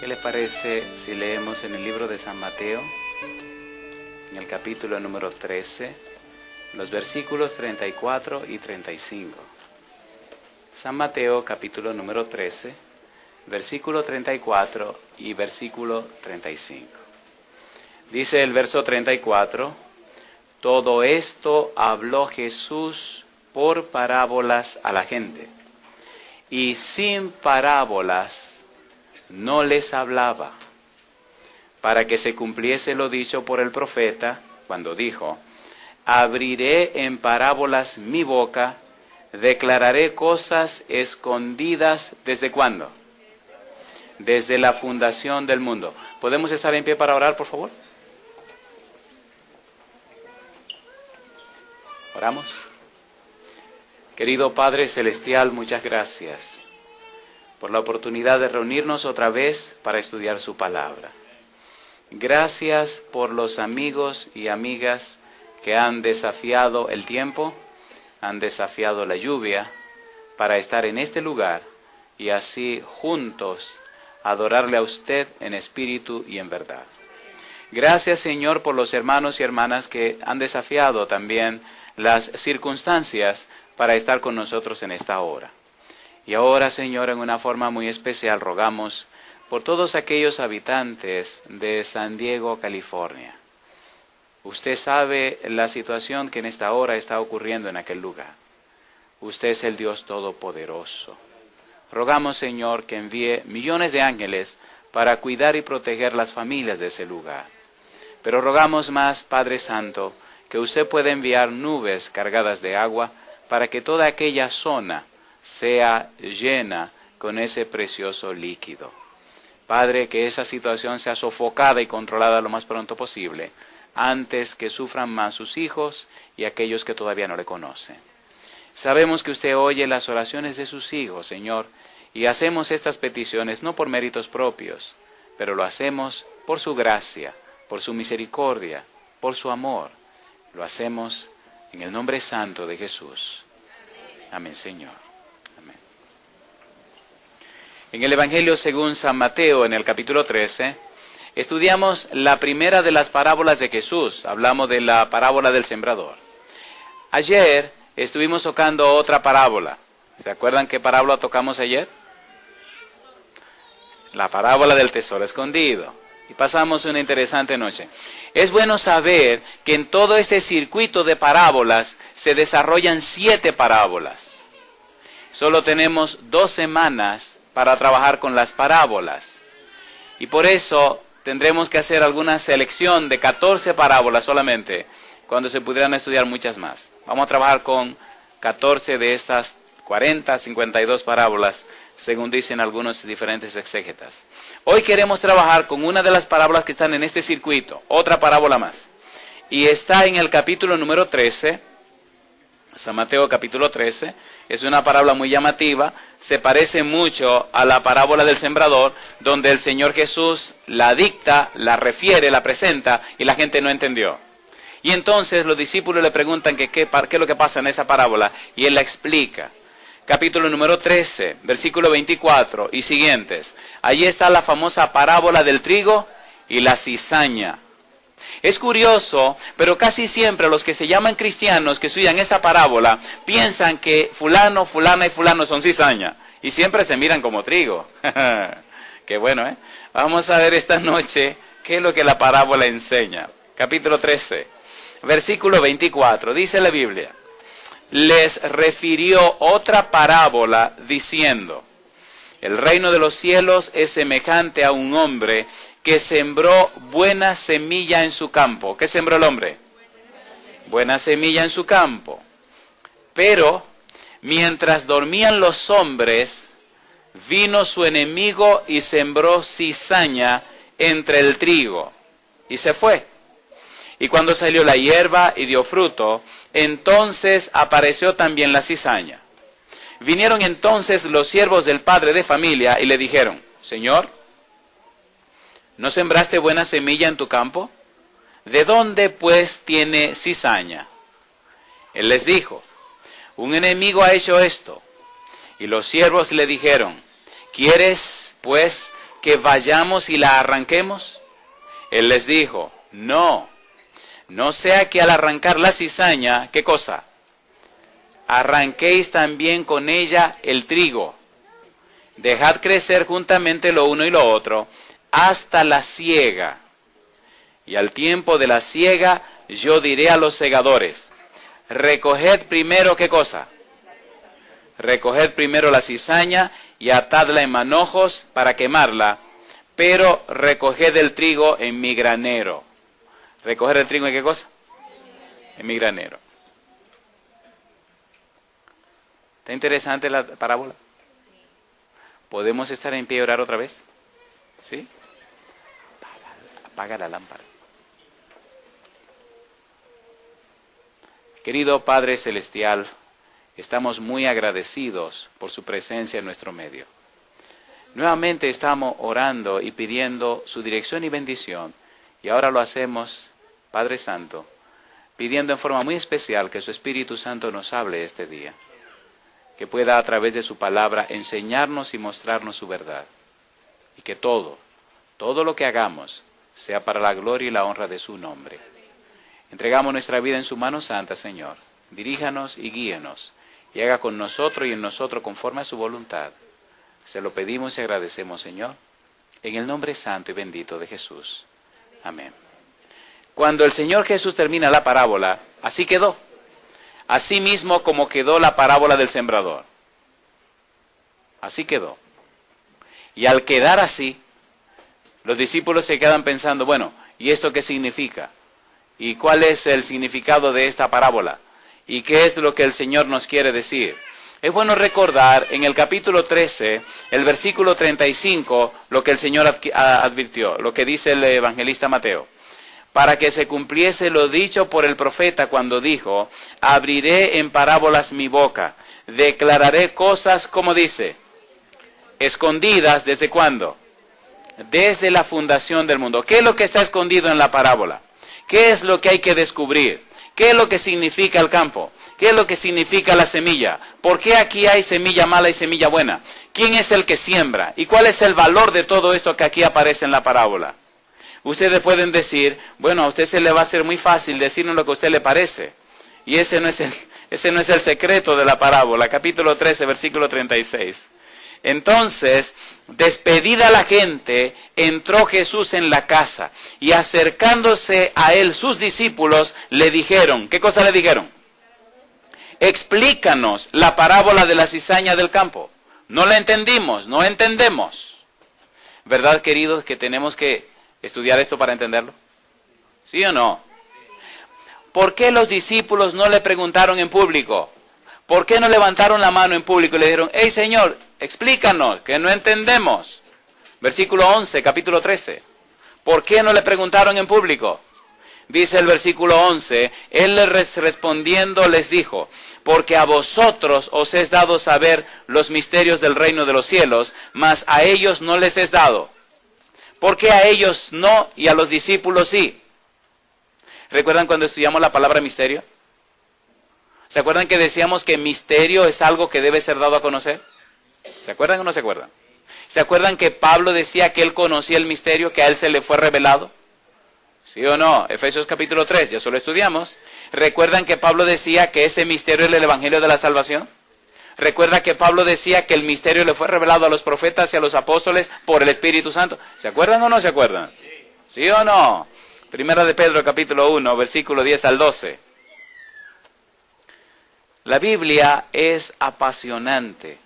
¿Qué les parece si leemos en el libro de San Mateo, en el capítulo número 13, los versículos 34 y 35? San Mateo, capítulo número 13, versículo 34 y versículo 35. Dice el verso 34, todo esto habló Jesús por parábolas a la gente, y sin parábolas no les hablaba, para que se cumpliese lo dicho por el profeta, cuando dijo, abriré en parábolas mi boca, declararé cosas escondidas, ¿desde cuándo? Desde la fundación del mundo. ¿Podemos estar en pie para orar, por favor? ¿Oramos? Querido Padre Celestial, muchas gracias por la oportunidad de reunirnos otra vez para estudiar su palabra. Gracias por los amigos y amigas que han desafiado el tiempo, han desafiado la lluvia para estar en este lugar y así juntos adorarle a usted en espíritu y en verdad. Gracias, Señor, por los hermanos y hermanas que han desafiado también las circunstancias para estar con nosotros en esta hora. Y ahora, Señor, en una forma muy especial rogamos por todos aquellos habitantes de San Diego, California. Usted sabe la situación que en esta hora está ocurriendo en aquel lugar. Usted es el Dios Todopoderoso. Rogamos, Señor, que envíe millones de ángeles para cuidar y proteger las familias de ese lugar. Pero rogamos más, Padre Santo, que usted pueda enviar nubes cargadas de agua para que toda aquella zona sea llena con ese precioso líquido. Padre, que esa situación sea sofocada y controlada lo más pronto posible, antes que sufran más sus hijos y aquellos que todavía no le conocen. Sabemos que usted oye las oraciones de sus hijos, Señor, y hacemos estas peticiones no por méritos propios, pero lo hacemos por su gracia, por su misericordia, por su amor. Lo hacemos en el nombre santo de Jesús. Amén, Señor. En el Evangelio según San Mateo, en el capítulo 13, estudiamos la primera de las parábolas de Jesús. Hablamos de la parábola del sembrador. Ayer estuvimos tocando otra parábola. ¿Se acuerdan qué parábola tocamos ayer? La parábola del tesoro escondido. Y pasamos una interesante noche. Es bueno saber que en todo ese circuito de parábolas se desarrollan 7 parábolas. Solo tenemos 2 semanas para trabajar con las parábolas. Y por eso tendremos que hacer alguna selección de 14 parábolas solamente, cuando se pudieran estudiar muchas más. Vamos a trabajar con 14 de estas 40, 52 parábolas, según dicen algunos diferentes exégetas. Hoy queremos trabajar con una de las parábolas que están en este circuito, otra parábola más. Y está en el capítulo número 13, San Mateo capítulo 13, es una parábola muy llamativa, se parece mucho a la parábola del sembrador, donde el Señor Jesús la dicta, la refiere, la presenta y la gente no entendió. Y entonces los discípulos le preguntan qué es lo que pasa en esa parábola y Él la explica. Capítulo número 13, versículo 24 y siguientes. Allí está la famosa parábola del trigo y la cizaña. Es curioso, pero casi siempre los que se llaman cristianos que estudian esa parábola piensan que fulano, fulana y fulano son cizaña y siempre se miran como trigo. Qué bueno, ¿eh? Vamos a ver esta noche qué es lo que la parábola enseña. Capítulo 13, versículo 24, dice la Biblia. Les refirió otra parábola diciendo, el reino de los cielos es semejante a un hombre que sembró buena semilla en su campo. ¿Qué sembró el hombre? Buena semilla en su campo. Pero mientras dormían los hombres, vino su enemigo y sembró cizaña entre el trigo y se fue. Y cuando salió la hierba y dio fruto, entonces apareció también la cizaña. Vinieron entonces los siervos del padre de familia y le dijeron, Señor, ¿no sembraste buena semilla en tu campo? ¿De dónde pues tiene cizaña? Él les dijo, un enemigo ha hecho esto. Y los siervos le dijeron, ¿quieres pues que vayamos y la arranquemos? Él les dijo, no, no sea que al arrancar la cizaña, ¿qué cosa? Arranquéis también con ella el trigo. Dejad crecer juntamente lo uno y lo otro hasta la siega. Y al tiempo de la siega yo diré a los segadores, recoged primero, ¿qué cosa? Recoged primero la cizaña y atadla en manojos para quemarla, pero recoged el trigo en mi granero. ¿Recoger el trigo en qué cosa? En mi granero. ¿Está interesante la parábola? ¿Podemos estar en pie y orar otra vez? ¿Sí? Apaga la lámpara. Querido Padre Celestial, estamos muy agradecidos por su presencia en nuestro medio. Nuevamente estamos orando y pidiendo su dirección y bendición, y ahora lo hacemos, Padre Santo, pidiendo en forma muy especial que su Espíritu Santo nos hable este día, que pueda a través de su palabra enseñarnos y mostrarnos su verdad, y que todo lo que hagamos sea para la gloria y la honra de su nombre. Entregamos nuestra vida en su mano santa, Señor. Diríjanos y guíenos, y haga con nosotros y en nosotros conforme a su voluntad. Se lo pedimos y agradecemos, Señor, en el nombre santo y bendito de Jesús. Amén. Cuando el Señor Jesús termina la parábola, así quedó. Así mismo como quedó la parábola del sembrador. Así quedó. Y al quedar así, los discípulos se quedan pensando, bueno, ¿y esto qué significa? ¿Y cuál es el significado de esta parábola? ¿Y qué es lo que el Señor nos quiere decir? Es bueno recordar en el capítulo 13, el versículo 35, lo que el Señor advirtió, lo que dice el evangelista Mateo. Para que se cumpliese lo dicho por el profeta cuando dijo, abriré en parábolas mi boca, declararé cosas, como dice, escondidas, ¿desde cuándo? Desde la fundación del mundo. ¿Qué es lo que está escondido en la parábola? ¿Qué es lo que hay que descubrir? ¿Qué es lo que significa el campo? ¿Qué es lo que significa la semilla? ¿Por qué aquí hay semilla mala y semilla buena? ¿Quién es el que siembra? ¿Y cuál es el valor de todo esto que aquí aparece en la parábola? Ustedes pueden decir, bueno, a usted se le va a hacer muy fácil decirnos lo que a usted le parece. Y ese no es el secreto de la parábola. Capítulo 13, versículo 36. Entonces, despedida la gente, entró Jesús en la casa y acercándose a él sus discípulos le dijeron, ¿qué cosa le dijeron? Explícanos la parábola de la cizaña del campo. No la entendimos, no entendemos. ¿Verdad, queridos, que tenemos que estudiar esto para entenderlo? ¿Sí o no? ¿Por qué los discípulos no le preguntaron en público? ¿Por qué no levantaron la mano en público y le dijeron, hey Señor, explícanos, que no entendemos? Versículo 11, capítulo 13. ¿Por qué no le preguntaron en público? Dice el versículo 11, Él les respondiendo les dijo, porque a vosotros os es dado saber los misterios del reino de los cielos, mas a ellos no les es dado. ¿Por qué a ellos no y a los discípulos sí? ¿Recuerdan cuando estudiamos la palabra misterio? ¿Se acuerdan que decíamos que misterio es algo que debe ser dado a conocer? ¿Se acuerdan o no se acuerdan? ¿Se acuerdan que Pablo decía que él conocía el misterio, que a él se le fue revelado? ¿Sí o no? Efesios capítulo 3, ya solo estudiamos. ¿Recuerdan que Pablo decía que ese misterio es el evangelio de la salvación? ¿Recuerda que Pablo decía que el misterio le fue revelado a los profetas y a los apóstoles por el Espíritu Santo? ¿Se acuerdan o no se acuerdan? ¿Sí o no? Primera de Pedro capítulo 1, versículo 10 al 12. La Biblia es apasionante.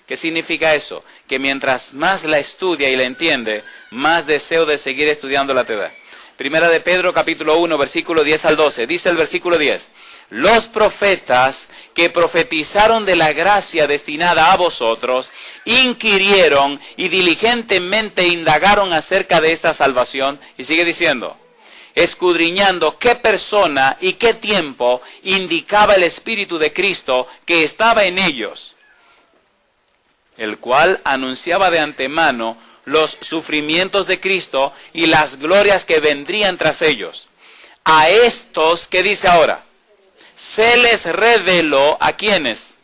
¿Qué significa eso? Que mientras más la estudia y la entiende, más deseo de seguir estudiándola te da. Primera de Pedro capítulo 1, versículo 10 al 12. Dice el versículo 10. Los profetas que profetizaron de la gracia destinada a vosotros, inquirieron y diligentemente indagaron acerca de esta salvación. Y sigue diciendo, escudriñando qué persona y qué tiempo indicaba el Espíritu de Cristo que estaba en ellos, el cual anunciaba de antemano los sufrimientos de Cristo y las glorias que vendrían tras ellos. A estos, ¿qué dice ahora? Se les reveló, ¿a quiénes?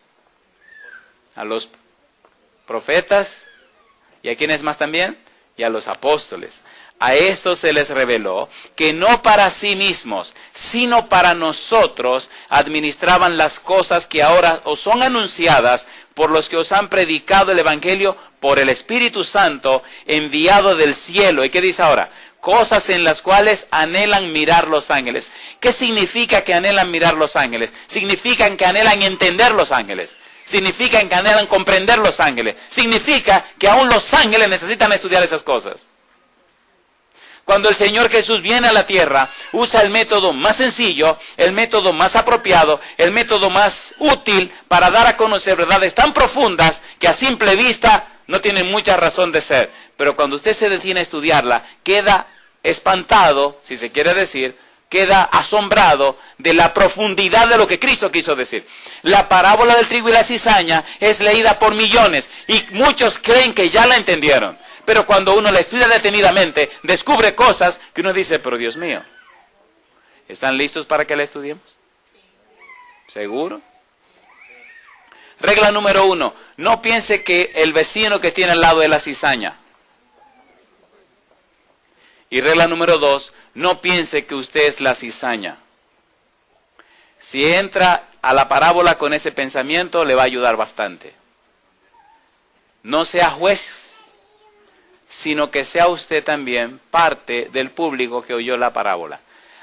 A los profetas, ¿y a quiénes más también? y a los apóstoles. A estos se les reveló que no para sí mismos, sino para nosotros administraban las cosas que ahora os son anunciadas por los que os han predicado el Evangelio por el Espíritu Santo enviado del cielo. ¿Y qué dice ahora? Cosas en las cuales anhelan mirar los ángeles. ¿Qué significa que anhelan mirar los ángeles? Significan que anhelan entender los ángeles. Significa que anhelan comprender los ángeles. Significa que aún los ángeles necesitan estudiar esas cosas. Cuando el Señor Jesús viene a la tierra, usa el método más sencillo, el método más apropiado, el método más útil para dar a conocer verdades tan profundas que a simple vista no tienen mucha razón de ser. Pero cuando usted se detiene a estudiarla, queda espantado, si se quiere decir, queda asombrado de la profundidad de lo que Cristo quiso decir. La parábola del trigo y la cizaña es leída por millones y muchos creen que ya la entendieron. Pero cuando uno la estudia detenidamente, descubre cosas que uno dice, pero Dios mío, ¿están listos para que la estudiemos? ¿Seguro? Regla número 1, no piense que el vecino que tiene al lado es la cizaña. Y regla número 2, no piense que usted es la cizaña. Si entra a la parábola con ese pensamiento, le va a ayudar bastante. No sea juez, sino que sea usted también parte del público que oyó la parábola.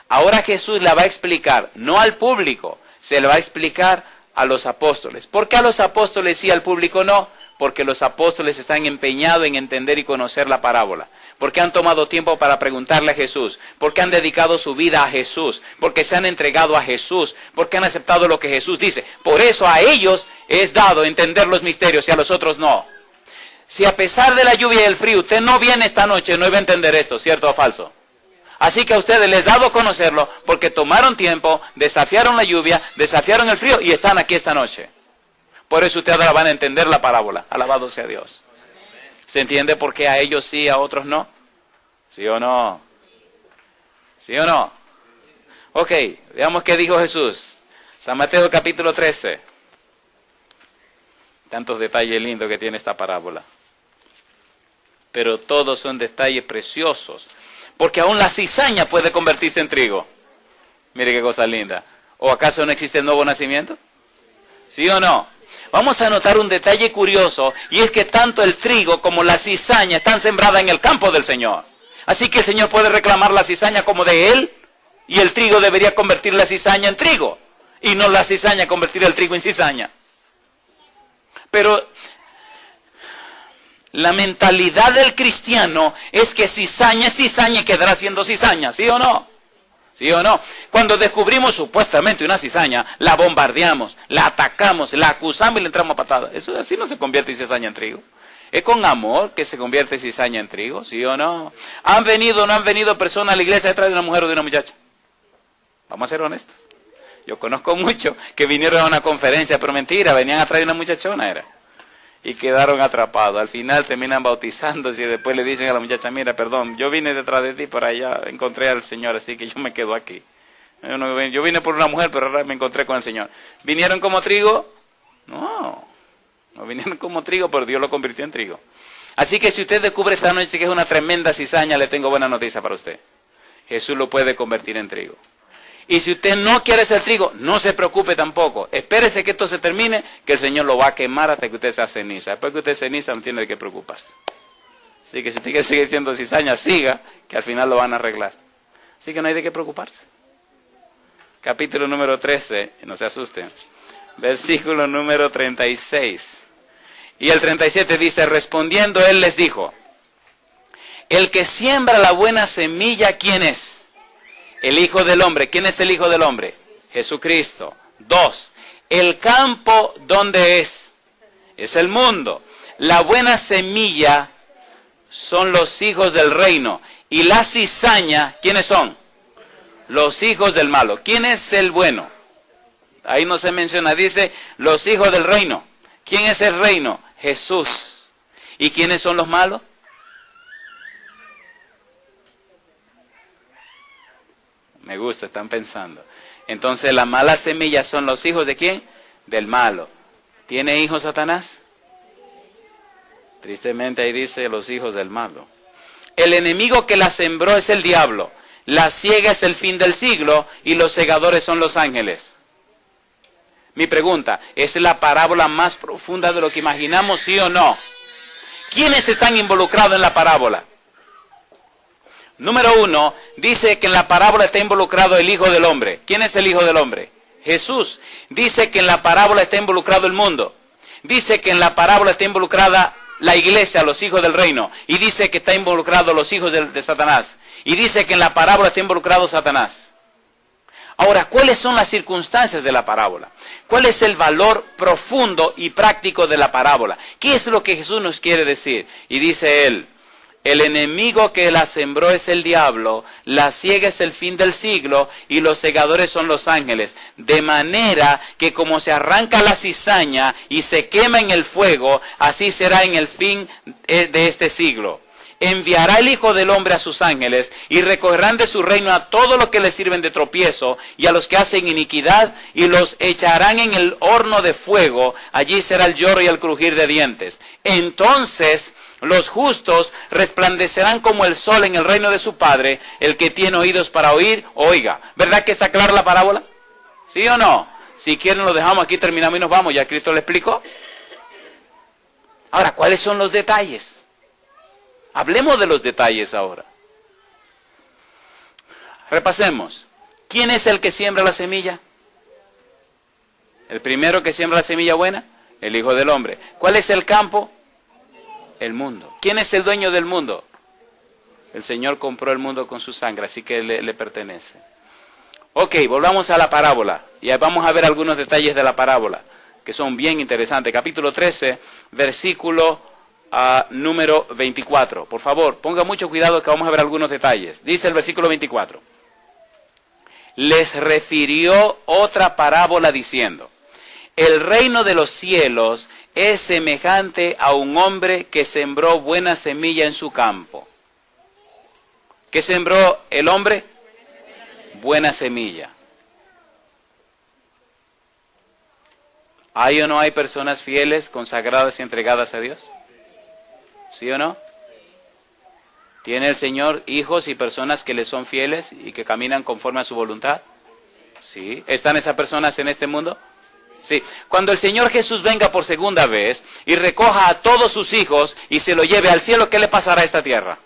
Ahora Jesús la va a explicar, no al público, se la va a explicar a los apóstoles. ¿Por qué a los apóstoles sí, al público no? Porque los apóstoles están empeñados en entender y conocer la parábola. Porque han tomado tiempo para preguntarle a Jesús. Porque han dedicado su vida a Jesús. Porque se han entregado a Jesús. Porque han aceptado lo que Jesús dice. Por eso a ellos es dado entender los misterios y a los otros no. Si a pesar de la lluvia y el frío usted no viene esta noche, no iba a entender esto, ¿cierto o falso? Así que a ustedes les he dado a conocerlo porque tomaron tiempo, desafiaron la lluvia, desafiaron el frío y están aquí esta noche. Por eso ustedes ahora van a entender la parábola. Alabado sea Dios. ¿Se entiende por qué a ellos sí, a otros no? ¿Sí o no? ¿Sí o no? Ok, veamos qué dijo Jesús. San Mateo capítulo 13. Tantos detalles lindos que tiene esta parábola. Pero todos son detalles preciosos. Porque aún la cizaña puede convertirse en trigo. Mire qué cosa linda. ¿O acaso no existe el nuevo nacimiento? ¿Sí o no? Vamos a notar un detalle curioso. Y es que tanto el trigo como la cizaña están sembradas en el campo del Señor. Así que el Señor puede reclamar la cizaña como de Él. Y el trigo debería convertir la cizaña en trigo. Y no la cizaña convertir el trigo en cizaña. Pero la mentalidad del cristiano es que cizaña es cizaña y quedará siendo cizaña, ¿sí o no? ¿Sí o no? Cuando descubrimos supuestamente una cizaña, la bombardeamos, la atacamos, la acusamos y le entramos a patadas. Eso así no se convierte en cizaña en trigo. Es con amor que se convierte cizaña en trigo, ¿sí o no? ¿Han venido o no han venido personas a la iglesia detrás de una mujer o de una muchacha? Vamos a ser honestos. Yo conozco muchos que vinieron a una conferencia, pero mentira, venían atrás de una muchachona, era. Y quedaron atrapados. Al final terminan bautizándose y después le dicen a la muchacha, mira, perdón, yo vine detrás de ti por allá, encontré al Señor, así que yo me quedo aquí. Yo vine por una mujer, pero ahora me encontré con el Señor. ¿Vinieron como trigo? No vinieron como trigo, pero Dios lo convirtió en trigo. Así que si usted descubre esta noche que es una tremenda cizaña, le tengo buena noticia para usted. Jesús lo puede convertir en trigo. Y si usted no quiere ser trigo, no se preocupe tampoco. Espérese que esto se termine, que el Señor lo va a quemar hasta que usted sea ceniza. Después que usted es ceniza, no tiene de qué preocuparse. Así que si usted quiere seguir siendo cizaña, siga, que al final lo van a arreglar. Así que no hay de qué preocuparse. Capítulo número 13, no se asusten. Versículo número 36. Y el 37 dice, respondiendo él les dijo, el que siembra la buena semilla, ¿quién es? El Hijo del Hombre. ¿Quién es el Hijo del Hombre? Jesucristo. 2. El campo, ¿dónde es? Es el mundo. La buena semilla son los hijos del reino. Y la cizaña, ¿quiénes son? Los hijos del malo. ¿Quién es el bueno? Ahí no se menciona. Dice, los hijos del reino. ¿Quién es el reino? Jesús. ¿Y quiénes son los malos? Me gusta, están pensando. Entonces, las malas semillas son los hijos de ¿quién? Del malo. ¿Tiene hijos Satanás? Tristemente ahí dice los hijos del malo. El enemigo que la sembró es el diablo. La siega es el fin del siglo y los segadores son los ángeles. Mi pregunta, ¿es la parábola más profunda de lo que imaginamos, sí o no? ¿Quiénes están involucrados en la parábola? Número 1, dice que en la parábola está involucrado el Hijo del Hombre. ¿Quién es el Hijo del Hombre? Jesús. Dice que en la parábola está involucrado el mundo. Dice que en la parábola está involucrada la iglesia, los hijos del reino. Y dice que está involucrado los hijos de Satanás. Y dice que en la parábola está involucrado Satanás. Ahora, ¿cuáles son las circunstancias de la parábola? ¿Cuál es el valor profundo y práctico de la parábola? ¿Qué es lo que Jesús nos quiere decir? Y dice él, el enemigo que la sembró es el diablo, la siega es el fin del siglo y los segadores son los ángeles. De manera que como se arranca la cizaña y se quema en el fuego, así será en el fin de este siglo. Enviará el Hijo del Hombre a sus ángeles y recogerán de su reino a todos los que le sirven de tropiezo y a los que hacen iniquidad y los echarán en el horno de fuego. Allí será el lloro y el crujir de dientes. Entonces los justos resplandecerán como el sol en el reino de su Padre. El que tiene oídos para oír, oiga. ¿Verdad que está clara la parábola? ¿Sí o no? Si quieren lo dejamos aquí, terminamos y nos vamos. ¿Ya Cristo le explicó? Ahora, ¿cuáles son los detalles? Hablemos de los detalles ahora. Repasemos. ¿Quién es el que siembra la semilla? El primero que siembra la semilla buena, el Hijo del Hombre. ¿Cuál es el campo? El mundo. ¿Quién es el dueño del mundo? El Señor compró el mundo con su sangre, así que le pertenece. Ok, volvamos a la parábola. Y vamos a ver algunos detalles de la parábola, que son bien interesantes. Capítulo 13, versículo número 24. Por favor, ponga mucho cuidado que vamos a ver algunos detalles. Dice el versículo 24. Les refirió otra parábola diciendo, el reino de los cielos es semejante a un hombre que sembró buena semilla en su campo. ¿Qué sembró el hombre? Buena semilla. ¿Hay o no hay personas fieles, consagradas y entregadas a Dios? ¿Sí o no? ¿Tiene el Señor hijos y personas que le son fieles y que caminan conforme a su voluntad? ¿Sí? ¿Están esas personas en este mundo? Sí. Cuando el Señor Jesús venga por segunda vez y recoja a todos sus hijos y se lo lleve al cielo, ¿qué le pasará a esta tierra?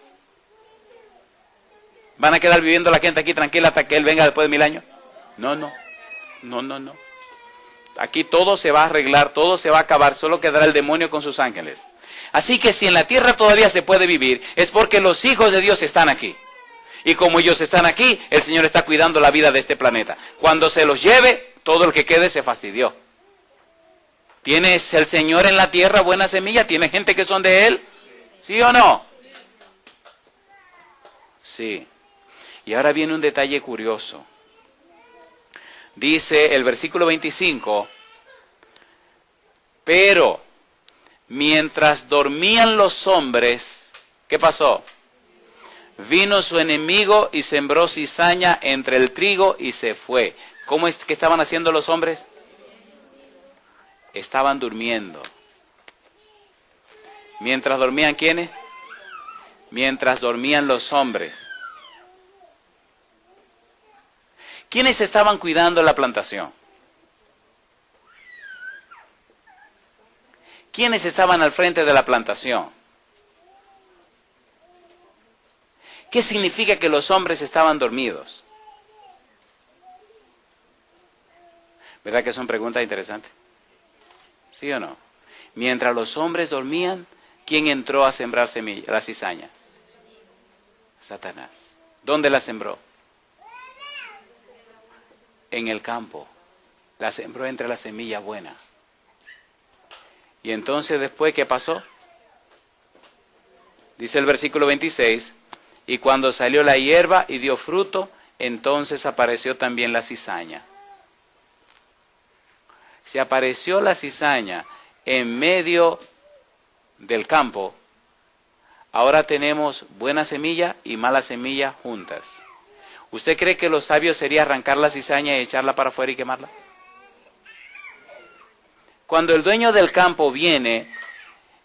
¿Van a quedar viviendo la gente aquí tranquila hasta que Él venga después de 1000 años? No, no. No, no, no. Aquí todo se va a arreglar, todo se va a acabar, solo quedará el demonio con sus ángeles. Así que si en la tierra todavía se puede vivir, es porque los hijos de Dios están aquí. Y como ellos están aquí, el Señor está cuidando la vida de este planeta. Cuando se los lleve, todo el que quede se fastidió. ¿Tienes el Señor en la tierra buena semilla? ¿Tiene gente que son de Él? ¿Sí o no? Sí. Y ahora viene un detalle curioso. Dice el versículo 25, pero mientras dormían los hombres, ¿qué pasó? Vino su enemigo y sembró cizaña entre el trigo y se fue. ¿Cómo es que estaban haciendo los hombres? Estaban durmiendo. ¿Mientras dormían quiénes? Mientras dormían los hombres. ¿Quiénes estaban cuidando la plantación? ¿Quiénes estaban al frente de la plantación? ¿Qué significa que los hombres estaban dormidos? ¿Verdad que son preguntas interesantes? ¿Sí o no? Mientras los hombres dormían, ¿quién entró a sembrar semilla, la cizaña? Satanás. ¿Dónde la sembró? En el campo. La sembró entre la semilla buena. Y entonces después, ¿qué pasó? Dice el versículo 26, y cuando salió la hierba y dio fruto, entonces apareció también la cizaña. Si apareció la cizaña en medio del campo, ahora tenemos buena semilla y mala semilla juntas. ¿Usted cree que lo sabio sería arrancar la cizaña y echarla para afuera y quemarla? Cuando el dueño del campo viene,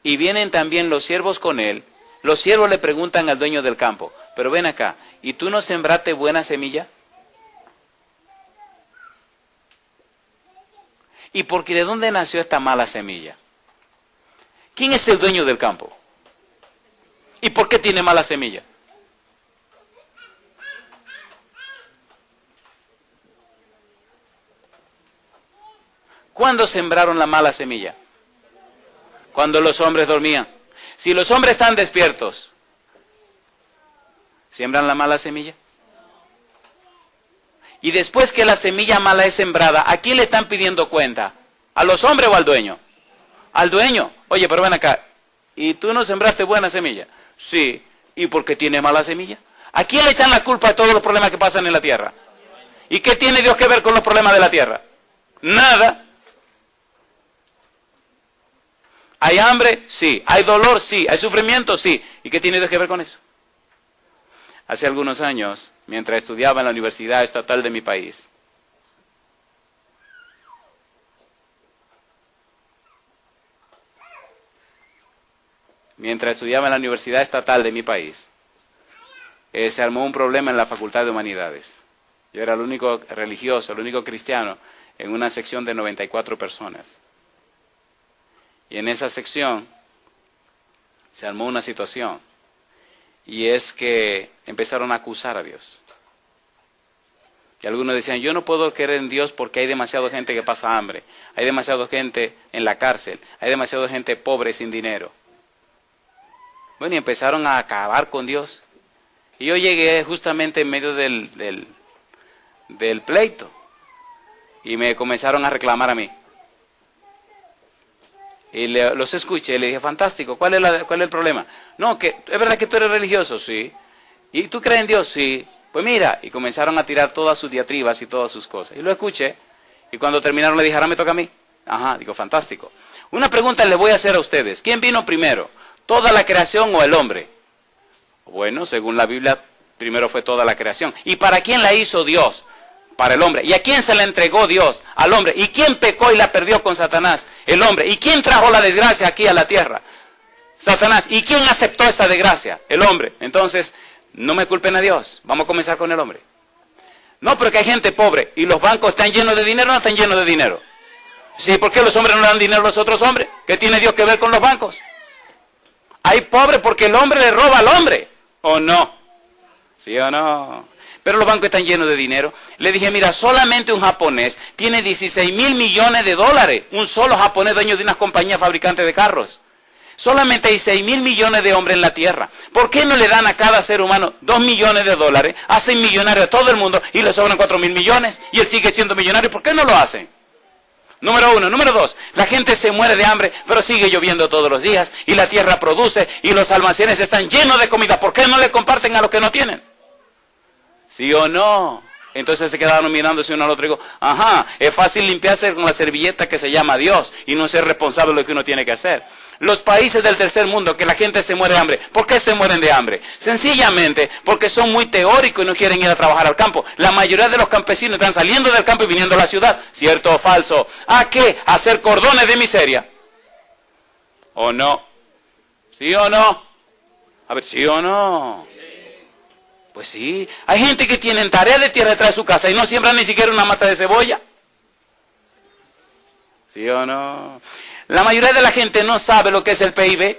y vienen también los siervos con él, Los siervos le preguntan al dueño del campo, pero ven acá, ¿y tú no sembraste buena semilla? ¿Y por qué de dónde nació esta mala semilla? ¿Quién es el dueño del campo? ¿Y por qué tiene mala semilla? ¿Cuándo sembraron la mala semilla? Cuando los hombres dormían. Si los hombres están despiertos, ¿siembran la mala semilla? Y después que la semilla mala es sembrada, ¿a quién le están pidiendo cuenta? ¿A los hombres o al dueño? Al dueño. Oye, pero ven acá, ¿y tú no sembraste buena semilla? Sí. ¿Y por qué tiene mala semilla? ¿A quién le echan la culpa de todos los problemas que pasan en la tierra? ¿Y qué tiene Dios que ver con los problemas de la tierra? Nada. ¿Hay hambre? Sí. ¿Hay dolor? Sí. ¿Hay sufrimiento? Sí. ¿Y qué tiene Dios que ver con eso? Hace algunos años, mientras estudiaba en la Universidad Estatal de mi país, se armó un problema en la Facultad de Humanidades. Yo era el único religioso, el único cristiano en una sección de 94 personas. Y en esa sección se armó una situación, y es que empezaron a acusar a Dios. Y algunos decían, yo no puedo creer en Dios porque hay demasiada gente que pasa hambre, hay demasiada gente en la cárcel, hay demasiada gente pobre sin dinero. Bueno, y empezaron a acabar con Dios. Y yo llegué justamente en medio del pleito, y me comenzaron a reclamar a mí. Y los escuché y le dije, fantástico, ¿cuál es el problema? No, que es verdad que tú eres religioso, sí. ¿Y tú crees en Dios? Sí. Pues mira, y comenzaron a tirar todas sus diatribas y todas sus cosas. Y lo escuché, y cuando terminaron le dije, ahora me toca a mí. Ajá, digo, fantástico. Una pregunta le voy a hacer a ustedes. ¿Quién vino primero? ¿Toda la creación o el hombre? Bueno, según la Biblia, primero fue toda la creación. ¿Y para quién la hizo Dios? Para el hombre. ¿Y a quién se la entregó Dios? Al hombre. ¿Y quién pecó y la perdió con Satanás? El hombre. ¿Y quién trajo la desgracia aquí a la tierra? Satanás. ¿Y quién aceptó esa desgracia? El hombre. Entonces, no me culpen a Dios. Vamos a comenzar con el hombre. No, porque hay gente pobre. ¿Y los bancos están llenos de dinero o no están llenos de dinero? Sí, ¿por qué los hombres no le dan dinero a los otros hombres? ¿Qué tiene Dios que ver con los bancos? Hay pobre porque el hombre le roba al hombre. ¿O no? ¿Sí o no? Pero los bancos están llenos de dinero. Le dije, mira, solamente un japonés tiene 16.000 millones de dólares. Un solo japonés dueño de una compañía fabricante de carros. Solamente hay 6.000 millones de hombres en la tierra. ¿Por qué no le dan a cada ser humano 2 millones de dólares? Hacen millonario a todo el mundo y le sobran 4.000 millones. Y él sigue siendo millonario. ¿Por qué no lo hacen? Número uno. Número dos, la gente se muere de hambre, pero sigue lloviendo todos los días. Y la tierra produce y los almacenes están llenos de comida. ¿Por qué no le comparten a los que no tienen? ¿Sí o no? Entonces se quedaron mirándose uno al otro y digo, ajá, es fácil limpiarse con la servilleta que se llama Dios y no ser responsable de lo que uno tiene que hacer. Los países del tercer mundo, que la gente se muere de hambre, ¿por qué se mueren de hambre? Sencillamente porque son muy teóricos y no quieren ir a trabajar al campo. La mayoría de los campesinos están saliendo del campo y viniendo a la ciudad. ¿Cierto o falso? ¿A qué? ¿A hacer cordones de miseria? ¿O no? ¿Sí o no? A ver, ¿sí o no? Pues sí, hay gente que tienen tarea de tierra detrás de su casa y no siembran ni siquiera una mata de cebolla. ¿Sí o no? La mayoría de la gente no sabe lo que es el PIB.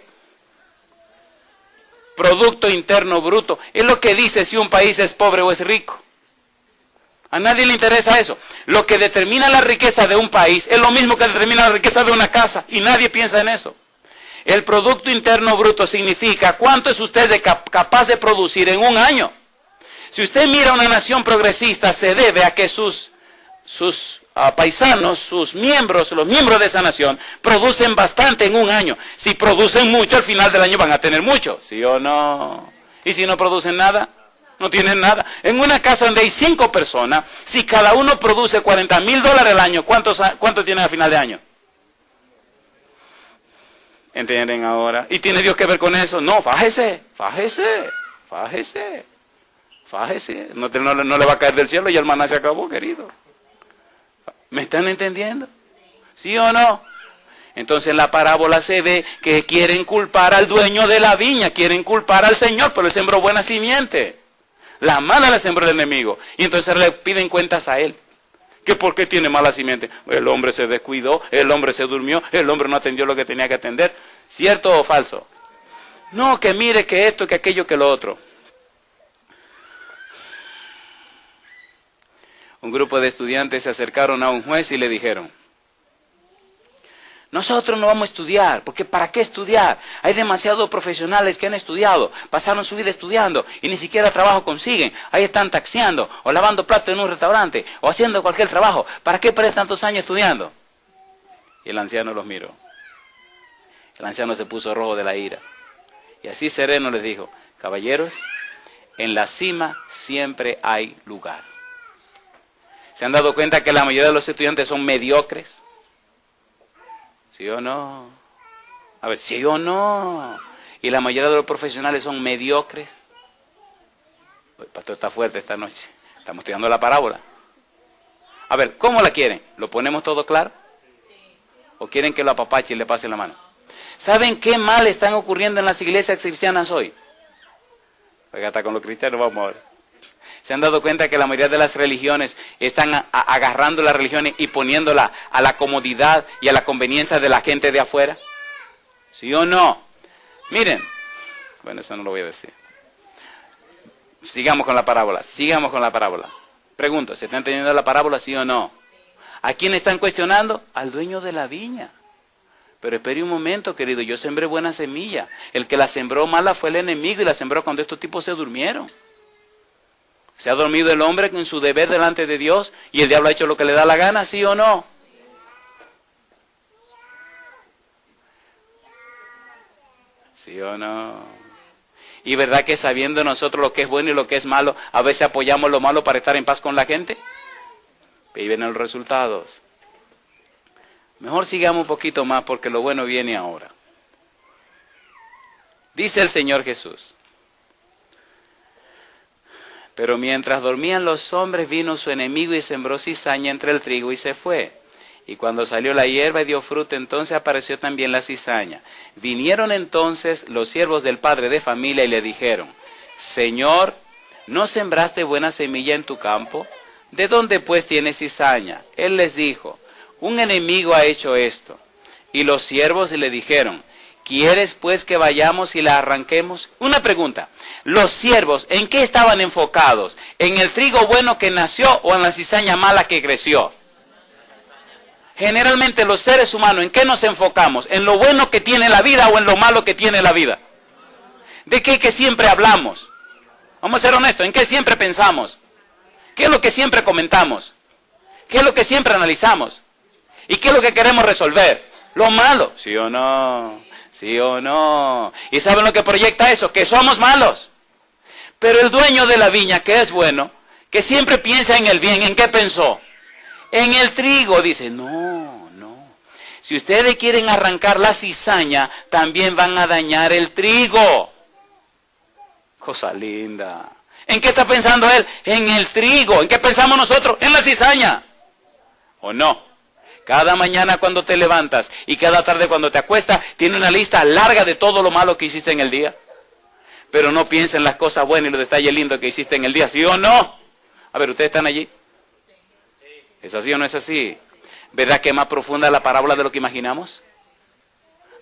Producto Interno Bruto. Es lo que dice si un país es pobre o es rico. A nadie le interesa eso. Lo que determina la riqueza de un país es lo mismo que determina la riqueza de una casa. Y nadie piensa en eso. El Producto Interno Bruto significa cuánto es usted capaz de producir en un año. Si usted mira una nación progresista, se debe a que sus paisanos, los miembros de esa nación, producen bastante en un año. Si producen mucho, al final del año van a tener mucho, ¿sí o no? Y si no producen nada, no tienen nada. En una casa donde hay 5 personas, si cada uno produce $40,000 al año, ¿cuánto tienen al final de año? ¿Entienden ahora? ¿Y tiene Dios que ver con eso? No, fájese. No le va a caer del cielo y el maná se acabó, querido. ¿Me están entendiendo? ¿Sí o no? Entonces en la parábola se ve que quieren culpar al dueño de la viña, quieren culpar al Señor, pero él sembró buena simiente. La mala la sembró el enemigo. Y entonces le piden cuentas a él. ¿Que por qué tiene mala simiente? El hombre se descuidó, el hombre se durmió, el hombre no atendió lo que tenía que atender. ¿Cierto o falso? No, que mire, que esto, que aquello, que lo otro. Un grupo de estudiantes se acercaron a un juez y le dijeron: nosotros no vamos a estudiar, porque ¿para qué estudiar? Hay demasiados profesionales que han estudiado, pasaron su vida estudiando y ni siquiera trabajo consiguen. Ahí están taxiando o lavando platos en un restaurante o haciendo cualquier trabajo. ¿Para qué perder tantos años estudiando? Y el anciano los miró. El anciano se puso rojo de la ira. Y así sereno les dijo: caballeros, en la cima siempre hay lugar. ¿Se han dado cuenta que la mayoría de los estudiantes son mediocres? ¿Sí o no? A ver, ¿sí o no? Y la mayoría de los profesionales son mediocres. El pastor está fuerte esta noche. Estamos estudiando la parábola. A ver, ¿cómo la quieren? ¿Lo ponemos todo claro? ¿O quieren que lo apapache y le pase la mano? ¿Saben qué mal están ocurriendo en las iglesias cristianas hoy? Porque hasta con los cristianos vamos a ver. ¿Se han dado cuenta que la mayoría de las religiones están agarrando las religiones y poniéndola a la comodidad y a la conveniencia de la gente de afuera? ¿Sí o no? Miren, bueno, eso no lo voy a decir. Sigamos con la parábola, sigamos con la parábola. Pregunto, ¿se está entendiendo la parábola, sí o no? ¿A quién están cuestionando? Al dueño de la viña. Pero espere un momento, querido, yo sembré buena semilla. El que la sembró mala fue el enemigo y la sembró cuando estos tipos se durmieron. ¿Se ha dormido el hombre en su deber delante de Dios y el diablo ha hecho lo que le da la gana, sí o no? ¿Sí o no? Y verdad que sabiendo nosotros lo que es bueno y lo que es malo, a veces apoyamos lo malo para estar en paz con la gente. Y ahí vienen los resultados. Mejor sigamos un poquito más porque lo bueno viene ahora. Dice el Señor Jesús: pero mientras dormían los hombres, vino su enemigo y sembró cizaña entre el trigo y se fue. Y cuando salió la hierba y dio fruto, entonces apareció también la cizaña. Vinieron entonces los siervos del padre de familia y le dijeron: Señor, ¿no sembraste buena semilla en tu campo? ¿De dónde pues tienes cizaña? Él les dijo: un enemigo ha hecho esto. Y los siervos le dijeron: ¿quieres pues que vayamos y la arranquemos? Una pregunta. Los siervos, ¿en qué estaban enfocados? ¿En el trigo bueno que nació o en la cizaña mala que creció? Generalmente los seres humanos, ¿en qué nos enfocamos? ¿En lo bueno que tiene la vida o en lo malo que tiene la vida? ¿De qué que siempre hablamos? Vamos a ser honestos, ¿en qué siempre pensamos? ¿Qué es lo que siempre comentamos? ¿Qué es lo que siempre analizamos? ¿Y qué es lo que queremos resolver? Lo malo, ¿sí o no? ¿Sí o no? ¿Y saben lo que proyecta eso? Que somos malos. Pero el dueño de la viña, que es bueno, que siempre piensa en el bien, ¿en qué pensó? En el trigo. Dice: no, no. Si ustedes quieren arrancar la cizaña, también van a dañar el trigo. Cosa linda. ¿En qué está pensando él? En el trigo. ¿En qué pensamos nosotros? En la cizaña. ¿O no? Cada mañana cuando te levantas y cada tarde cuando te acuestas, tiene una lista larga de todo lo malo que hiciste en el día. Pero no piensa en las cosas buenas y los detalles lindos que hiciste en el día, ¿sí o no? A ver, ¿ustedes están allí? ¿Es así o no es así? ¿Verdad que es más profunda la parábola de lo que imaginamos?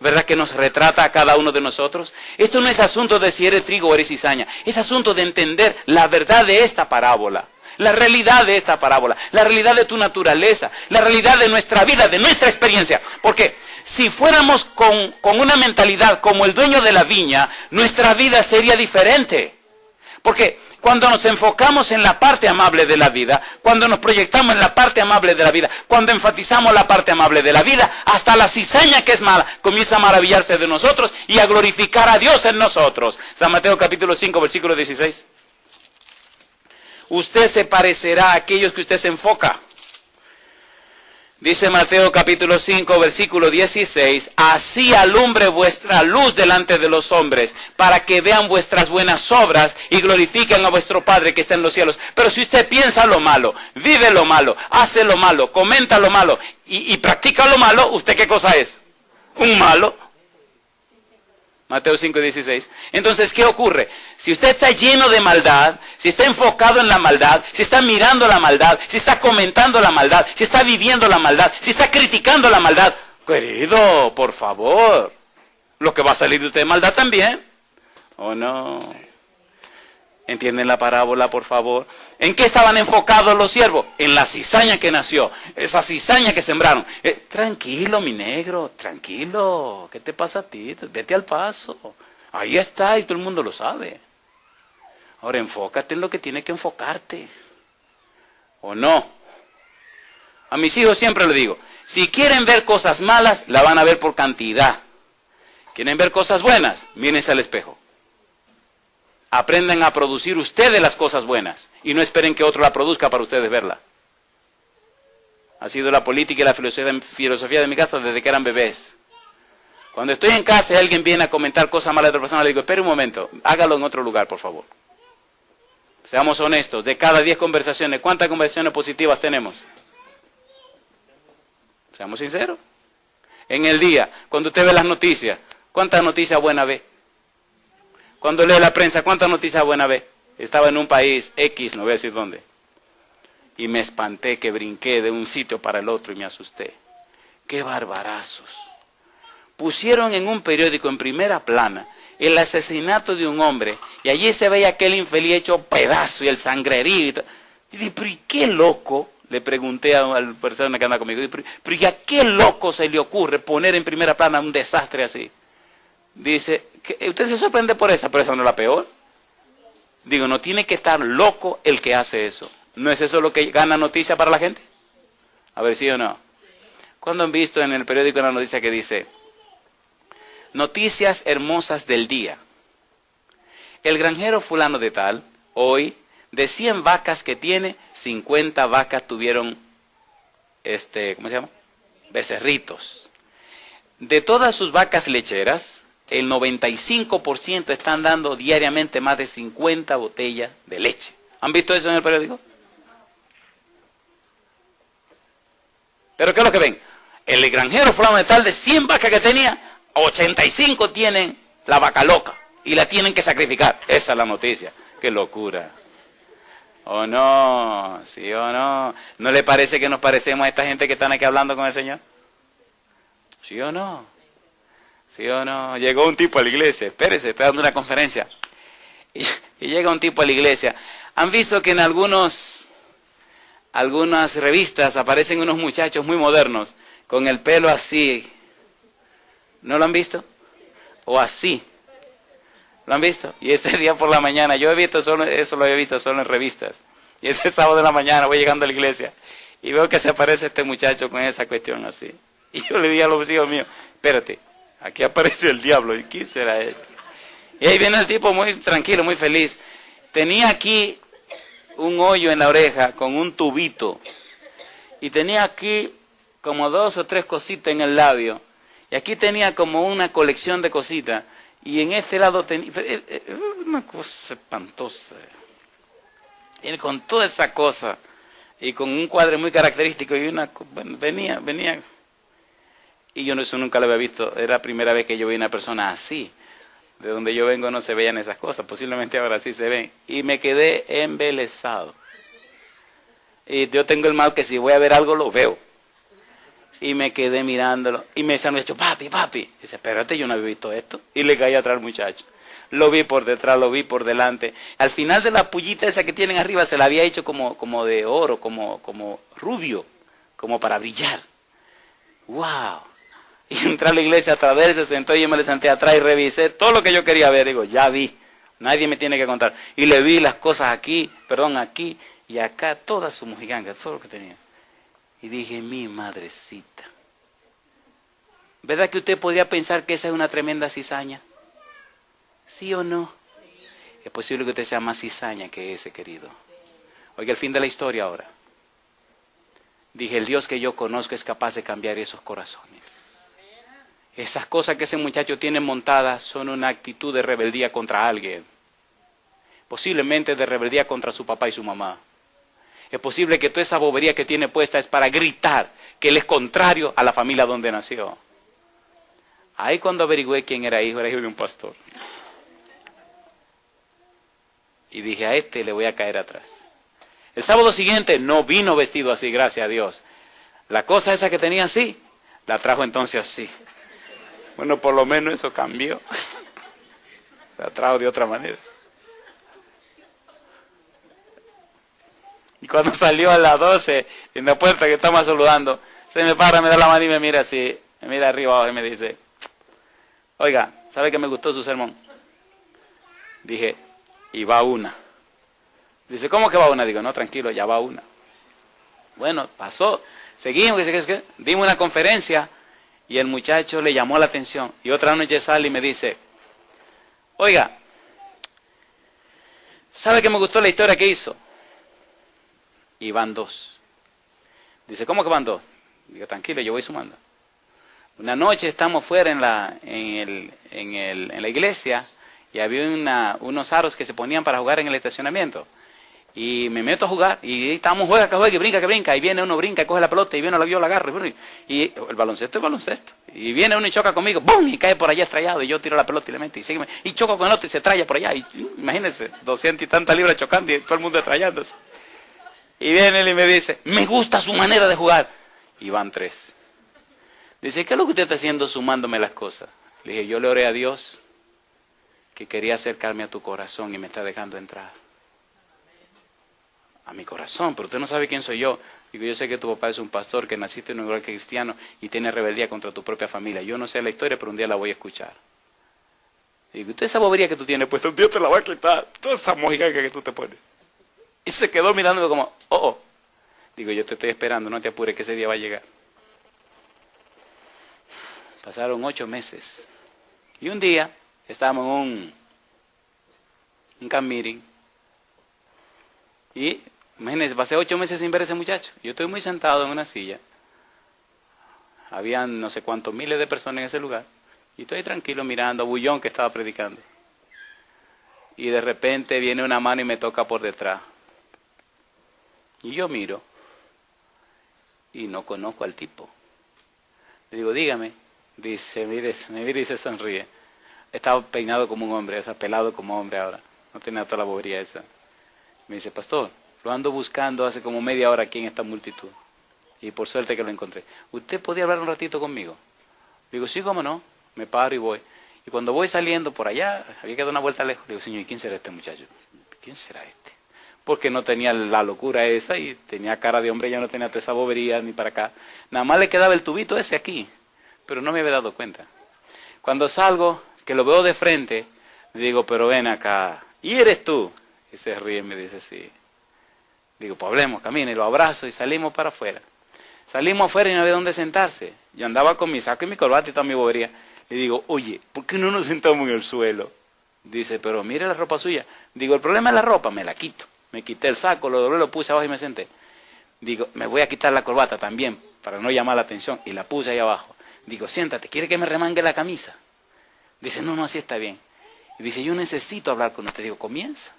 ¿Verdad que nos retrata a cada uno de nosotros? Esto no es asunto de si eres trigo o eres cizaña. Es asunto de entender la verdad de esta parábola. La realidad de esta parábola, la realidad de tu naturaleza, la realidad de nuestra vida, de nuestra experiencia. Porque si fuéramos con una mentalidad como el dueño de la viña, nuestra vida sería diferente. Porque cuando nos enfocamos en la parte amable de la vida, cuando nos proyectamos en la parte amable de la vida, cuando enfatizamos la parte amable de la vida, hasta la cizaña que es mala comienza a maravillarse de nosotros y a glorificar a Dios en nosotros. San Mateo capítulo 5, versículo 16. Usted se parecerá a aquellos que usted se enfoca. Dice Mateo capítulo 5, versículo 16, así alumbre vuestra luz delante de los hombres, para que vean vuestras buenas obras y glorifiquen a vuestro Padre que está en los cielos. Pero si usted piensa lo malo, vive lo malo, hace lo malo, comenta lo malo y practica lo malo, ¿usted qué cosa es? Un malo. Mateo 5:16. Entonces, ¿qué ocurre? Si usted está lleno de maldad, si está enfocado en la maldad, si está mirando la maldad, si está comentando la maldad, si está viviendo la maldad, si está criticando la maldad, querido, por favor, lo que va a salir de usted es maldad también. ¿O no? ¿Entienden la parábola, por favor? ¿En qué estaban enfocados los siervos? En la cizaña que nació, esa cizaña que sembraron. Tranquilo, mi negro, tranquilo. ¿Qué te pasa a ti? Vete al paso. Ahí está y todo el mundo lo sabe. Ahora enfócate en lo que tiene que enfocarte. ¿O no? A mis hijos siempre les digo, si quieren ver cosas malas, la van a ver por cantidad. ¿Quieren ver cosas buenas? Mírense al espejo. Aprendan a producir ustedes las cosas buenas y no esperen que otro la produzca para ustedes verla. Ha sido la política y la filosofía de mi casa desde que eran bebés. Cuando estoy en casa y alguien viene a comentar cosas malas de otra persona, le digo, espere un momento, hágalo en otro lugar, por favor. Seamos honestos, de cada 10 conversaciones, ¿cuántas conversaciones positivas tenemos? Seamos sinceros. En el día, cuando usted ve las noticias, ¿cuántas noticias buenas ve? Cuando lee la prensa, ¿cuántas noticias buenas ve? Estaba en un país X, no voy a decir dónde, y me espanté que brinqué de un sitio para el otro y me asusté. ¡Qué barbarazos! Pusieron en un periódico en primera plana el asesinato de un hombre y allí se veía aquel infeliz hecho pedazo y el sangrerío. Y dije, pero ¿y qué loco? Le pregunté a la persona que anda conmigo, pero ¿y a qué loco se le ocurre poner en primera plana un desastre así? Dice, usted se sorprende por esa, pero esa no es la peor. Digo, no tiene que estar loco el que hace eso. ¿No es eso lo que gana noticia para la gente? A ver, ¿sí o no? ¿Cuándo han visto en el periódico una noticia que dice, noticias hermosas del día? El granjero fulano de tal, hoy, de 100 vacas que tiene, 50 vacas tuvieron, ¿cómo se llama? Becerritos. De todas sus vacas lecheras, el 95% están dando diariamente más de 50 botellas de leche. ¿Han visto eso en el periódico? ¿Pero qué es lo que ven? El granjero fulano de tal, de 100 vacas que tenía, 85 tienen la vaca loca y la tienen que sacrificar. Esa es la noticia. ¡Qué locura! ¿O no? ¿Sí o no? ¿No le parece que nos parecemos a esta gente que están aquí hablando con el Señor? ¿Sí o no? ¿Sí o no? Llegó un tipo a la iglesia, espérese, estoy dando una conferencia. Y llega un tipo a la iglesia. ¿Han visto que en algunas revistas aparecen unos muchachos muy modernos, con el pelo así? ¿No lo han visto? O así. ¿Lo han visto? Y ese día por la mañana, yo he visto solo, eso lo he visto solo en revistas. Y ese sábado de la mañana voy llegando a la iglesia y veo que se aparece este muchacho con esa cuestión así. Y yo le dije a los hijos míos, espérate, aquí apareció el diablo, ¿y quién será esto? Y ahí viene el tipo muy tranquilo, muy feliz. Tenía aquí un hoyo en la oreja con un tubito. Y tenía aquí como 2 o 3 cositas en el labio. Y aquí tenía como una colección de cositas. Y en este lado tenía una cosa espantosa. Y con toda esa cosa, y con un cuadro muy característico, y venía. Y yo eso nunca lo había visto, era la primera vez que yo vi una persona así. De donde yo vengo no se veían esas cosas, posiblemente ahora sí se ven. Y me quedé embelesado. Y yo tengo el mal que si voy a ver algo lo veo. Y me quedé mirándolo. Y me decía el muchacho, papi. Y dice, espérate, yo no había visto esto. Y le caí atrás al muchacho. Lo vi por detrás, lo vi por delante. Al final de la pullita esa que tienen arriba se la había hecho como de oro, como rubio, como para brillar. ¡Wow! Y entré a la iglesia a ver, se sentó y yo me le senté atrás y revisé todo lo que yo quería ver. Digo, ya vi, nadie me tiene que contar. Y le vi las cosas aquí y acá, toda su mojiganga, todo lo que tenía. Y dije, mi madrecita. ¿Verdad que usted podría pensar que esa es una tremenda cizaña? ¿Sí o no? Es posible que usted sea más cizaña que ese, querido. Oiga, el fin de la historia ahora. Dije, el Dios que yo conozco es capaz de cambiar esos corazones. Esas cosas que ese muchacho tiene montadas son una actitud de rebeldía contra alguien. Posiblemente de rebeldía contra su papá y su mamá. Es posible que toda esa bobería que tiene puesta es para gritar que él es contrario a la familia donde nació. Ahí cuando averigüé quién era hijo de un pastor. Y dije, a este le voy a caer atrás. El sábado siguiente no vino vestido así, gracias a Dios. La cosa esa que tenía así, la trajo entonces así. Bueno, por lo menos eso cambió. La trajo de otra manera. Y cuando salió a las 12, en la puerta que estamos saludando, se me para, me da la mano y me mira así, me mira arriba abajo y me dice, oiga, ¿sabe que me gustó su sermón? Dije, y va una. Dice, ¿cómo que va una? Digo, no, tranquilo, ya va una. Bueno, pasó, seguimos, dimos una conferencia y el muchacho le llamó la atención. Y otra noche sale y me dice, oiga, ¿sabe que me gustó la historia que hizo? Y van 2. Dice, ¿cómo que van 2? Digo, tranquilo, yo voy sumando. Una noche estamos fuera en la iglesia y había unos aros que se ponían para jugar en el estacionamiento. Y me meto a jugar y estamos, juega, que brinca. Y viene uno, brinca, coge la pelota y viene yo la agarro. Y el baloncesto es baloncesto. Y viene uno y choca conmigo, ¡bum! Y cae por allá estrellado. Y yo tiro la pelota y le meto. Y choco con el otro y se estrella por allá. Y imagínense, 200 y tantas libras chocando y todo el mundo estrellándose. Y viene él y me dice, me gusta su manera de jugar. Y van 3. Dice, ¿qué es lo que usted está haciendo sumándome las cosas? Le dije, yo le oré a Dios que quería acercarme a tu corazón y me está dejando entrar. A mi corazón, pero usted no sabe quién soy yo. Digo, yo sé que tu papá es un pastor, que naciste en un lugar cristiano y tiene rebeldía contra tu propia familia. Yo no sé la historia, pero un día la voy a escuchar. Digo, usted esa bobería que tú tienes puesta, un día te la va a quitar. Toda esa mojigaca que tú te pones. Y se quedó mirándome como, oh. Digo, yo te estoy esperando, no te apures que ese día va a llegar. Pasaron 8 meses. Y un día estábamos en un camp meeting. Y imagínense, pasé 8 meses sin ver a ese muchacho. Yo estoy muy sentado en una silla. Habían no sé cuántos miles de personas en ese lugar. Y estoy tranquilo mirando a Bullón que estaba predicando. Y de repente viene una mano y me toca por detrás. Y yo miro. Y no conozco al tipo. Le digo, dígame. Dice, me mira y se sonríe. Estaba peinado como un hombre, o sea, pelado como hombre ahora. No tenía toda la bobería esa. Me dice, pastor, lo ando buscando hace como media hora aquí en esta multitud. Y por suerte que lo encontré. ¿Usted podía hablar un ratito conmigo? Digo, sí, cómo no. Me paro y voy. Y cuando voy saliendo por allá, había que dar una vuelta lejos. Digo, señor, ¿y quién será este muchacho? ¿Quién será este? Porque no tenía la locura esa y tenía cara de hombre, ya no tenía toda esa bobería ni para acá. Nada más le quedaba el tubito ese aquí. Pero no me había dado cuenta. Cuando salgo, que lo veo de frente, le digo, pero ven acá. ¿Y eres tú? Y se ríe y me dice, sí. Digo, pues hablemos, camina, y lo abrazo y salimos para afuera. Salimos afuera y no había dónde sentarse. Yo andaba con mi saco y mi corbata y toda mi bobería. Le digo, oye, ¿por qué no nos sentamos en el suelo? Dice, pero mire la ropa suya. Digo, el problema es la ropa, me la quito. Me quité el saco, lo doblé, lo puse abajo y me senté. Digo, me voy a quitar la corbata también, para no llamar la atención, y la puse ahí abajo. Digo, siéntate, ¿quiere que me remangue la camisa? Dice, no, así está bien. Y dice, yo necesito hablar con usted. Digo, comienza.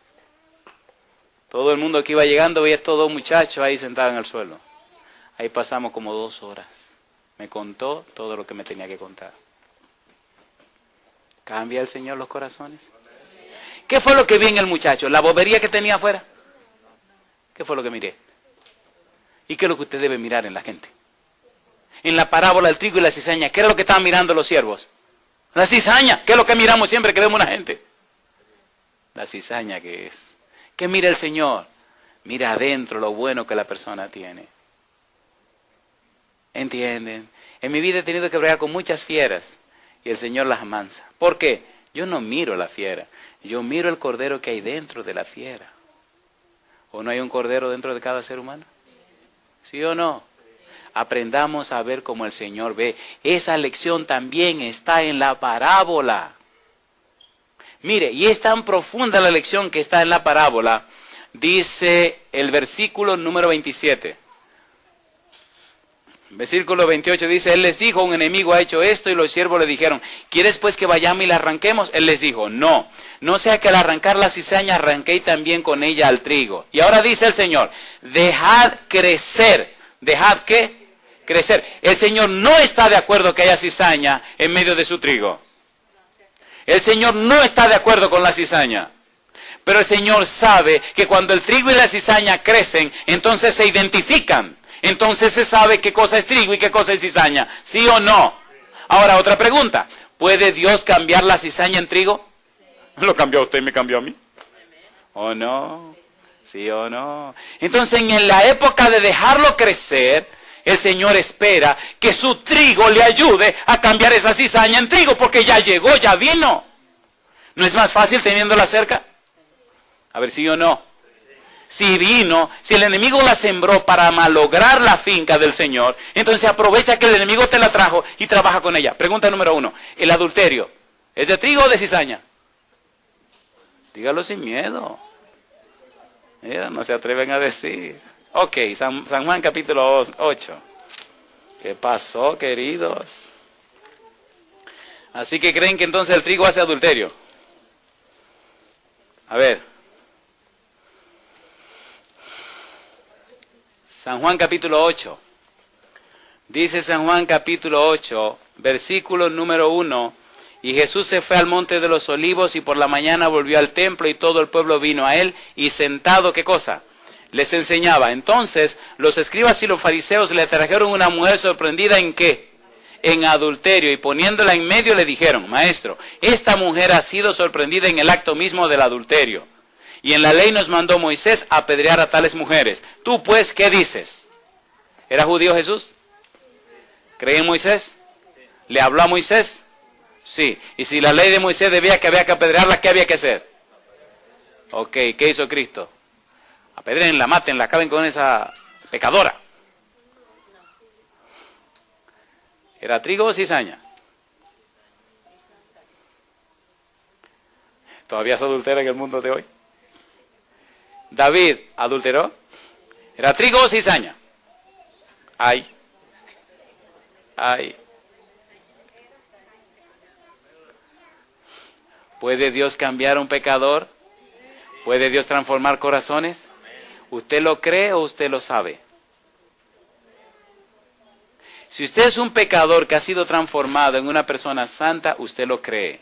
Todo el mundo que iba llegando veía estos 2 muchachos ahí sentados en el suelo. Ahí pasamos como 2 horas. Me contó todo lo que me tenía que contar. ¿Cambia el Señor los corazones? ¿Qué fue lo que vi en el muchacho? ¿La bobería que tenía afuera? ¿Qué fue lo que miré? ¿Y qué es lo que usted debe mirar en la gente? En la parábola del trigo y la cizaña, ¿qué era lo que estaban mirando los siervos? La cizaña, ¿qué es lo que miramos siempre que vemos a una gente? La cizaña que es. ¿Qué mira el Señor? Mira adentro lo bueno que la persona tiene. ¿Entienden? En mi vida he tenido que bregar con muchas fieras y el Señor las amansa. ¿Por qué? Yo no miro la fiera, yo miro el cordero que hay dentro de la fiera. ¿O no hay un cordero dentro de cada ser humano? ¿Sí o no? Aprendamos a ver como el Señor ve. Esa lección también está en la parábola. Mire, y es tan profunda la lección que está en la parábola. Dice el versículo número 27. Versículo 28 dice, Él les dijo, un enemigo ha hecho esto, y los siervos le dijeron, ¿quieres pues que vayamos y la arranquemos? Él les dijo, no sea que al arrancar la cizaña arranquéis también con ella al trigo. Y ahora dice el Señor, dejad crecer. ¿Dejad qué? crecer. El Señor no está de acuerdo que haya cizaña en medio de su trigo. El Señor no está de acuerdo con la cizaña. Pero el Señor sabe que cuando el trigo y la cizaña crecen, entonces se identifican. Entonces se sabe qué cosa es trigo y qué cosa es cizaña. ¿Sí o no? Ahora, otra pregunta. ¿Puede Dios cambiar la cizaña en trigo? ¿Lo cambió a usted y me cambió a mí? ¿O no? ¿Sí o no? Entonces, en la época de dejarlo crecer, el Señor espera que su trigo le ayude a cambiar esa cizaña en trigo, porque ya llegó, ya vino. ¿No es más fácil teniéndola cerca? A ver, ¿sí o no? Si vino, si el enemigo la sembró para malograr la finca del Señor, entonces aprovecha que el enemigo te la trajo y trabaja con ella. Pregunta número 1. ¿El adulterio es de trigo o de cizaña? Dígalo sin miedo. Mira, no se atreven a decir. Ok, San Juan capítulo 8. ¿Qué pasó, queridos? Así que creen que entonces el trigo hace adulterio. A ver. San Juan capítulo 8. Dice San Juan capítulo 8, versículo número 1. Y Jesús se fue al monte de los olivos y por la mañana volvió al templo y todo el pueblo vino a él y sentado, ¿qué cosa? Les enseñaba. Entonces los escribas y los fariseos le trajeron una mujer sorprendida ¿en qué? En adulterio, y poniéndola en medio le dijeron: Maestro, esta mujer ha sido sorprendida en el acto mismo del adulterio. Y en la ley nos mandó Moisés apedrear a tales mujeres. Tú pues, ¿qué dices? ¿Era judío Jesús? ¿Cree en Moisés? ¿Le habló a Moisés? Sí. Y si la ley de Moisés decía que había que apedrearla, ¿qué había que hacer? Ok, ¿qué hizo Cristo? Apedréenla, mátenla, acaben con esa pecadora. ¿Era trigo o cizaña? ¿Todavía se adultera en el mundo de hoy? ¿David adulteró? ¿Era trigo o cizaña? Ay. ¿Puede Dios cambiar a un pecador? ¿Puede Dios transformar corazones? ¿Usted lo cree o usted lo sabe? Si usted es un pecador que ha sido transformado en una persona santa, usted lo cree.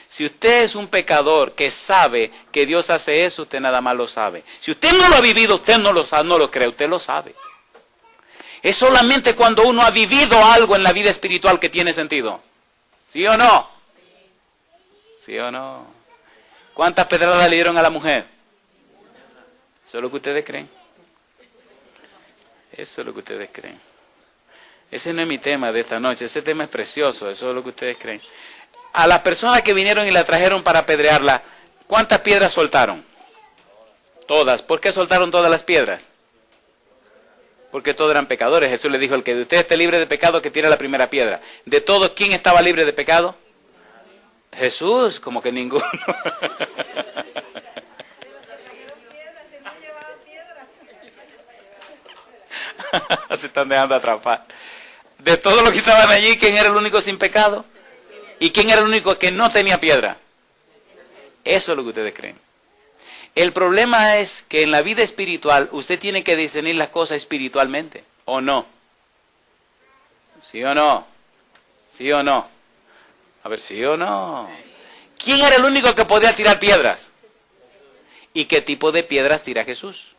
Si usted es un pecador que sabe que Dios hace eso, usted nada más lo sabe. Si usted no lo ha vivido, usted no lo sabe, no lo cree, usted lo sabe. Es solamente cuando uno ha vivido algo en la vida espiritual que tiene sentido. ¿Sí o no? ¿Sí o no? ¿Cuántas pedradas le dieron a la mujer? Eso es lo que ustedes creen. Eso es lo que ustedes creen. Ese no es mi tema de esta noche, ese tema es precioso, eso es lo que ustedes creen. A las personas que vinieron y la trajeron para apedrearla, ¿cuántas piedras soltaron? Todas. ¿Por qué soltaron todas las piedras? Porque todos eran pecadores. Jesús le dijo: el que de usted esté libre de pecado, que tire la primera piedra. De todos, ¿quién estaba libre de pecado? Jesús, como que ninguno. Se están dejando atrapar. De todos los que estaban allí, ¿quién era el único sin pecado? ¿Y quién era el único que no tenía piedra? Eso es lo que ustedes creen. El problema es que en la vida espiritual usted tiene que discernir las cosas espiritualmente, ¿o no? ¿Sí o no? ¿Sí o no? A ver, ¿sí o no? ¿Quién era el único que podía tirar piedras? ¿Y qué tipo de piedras tira Jesús?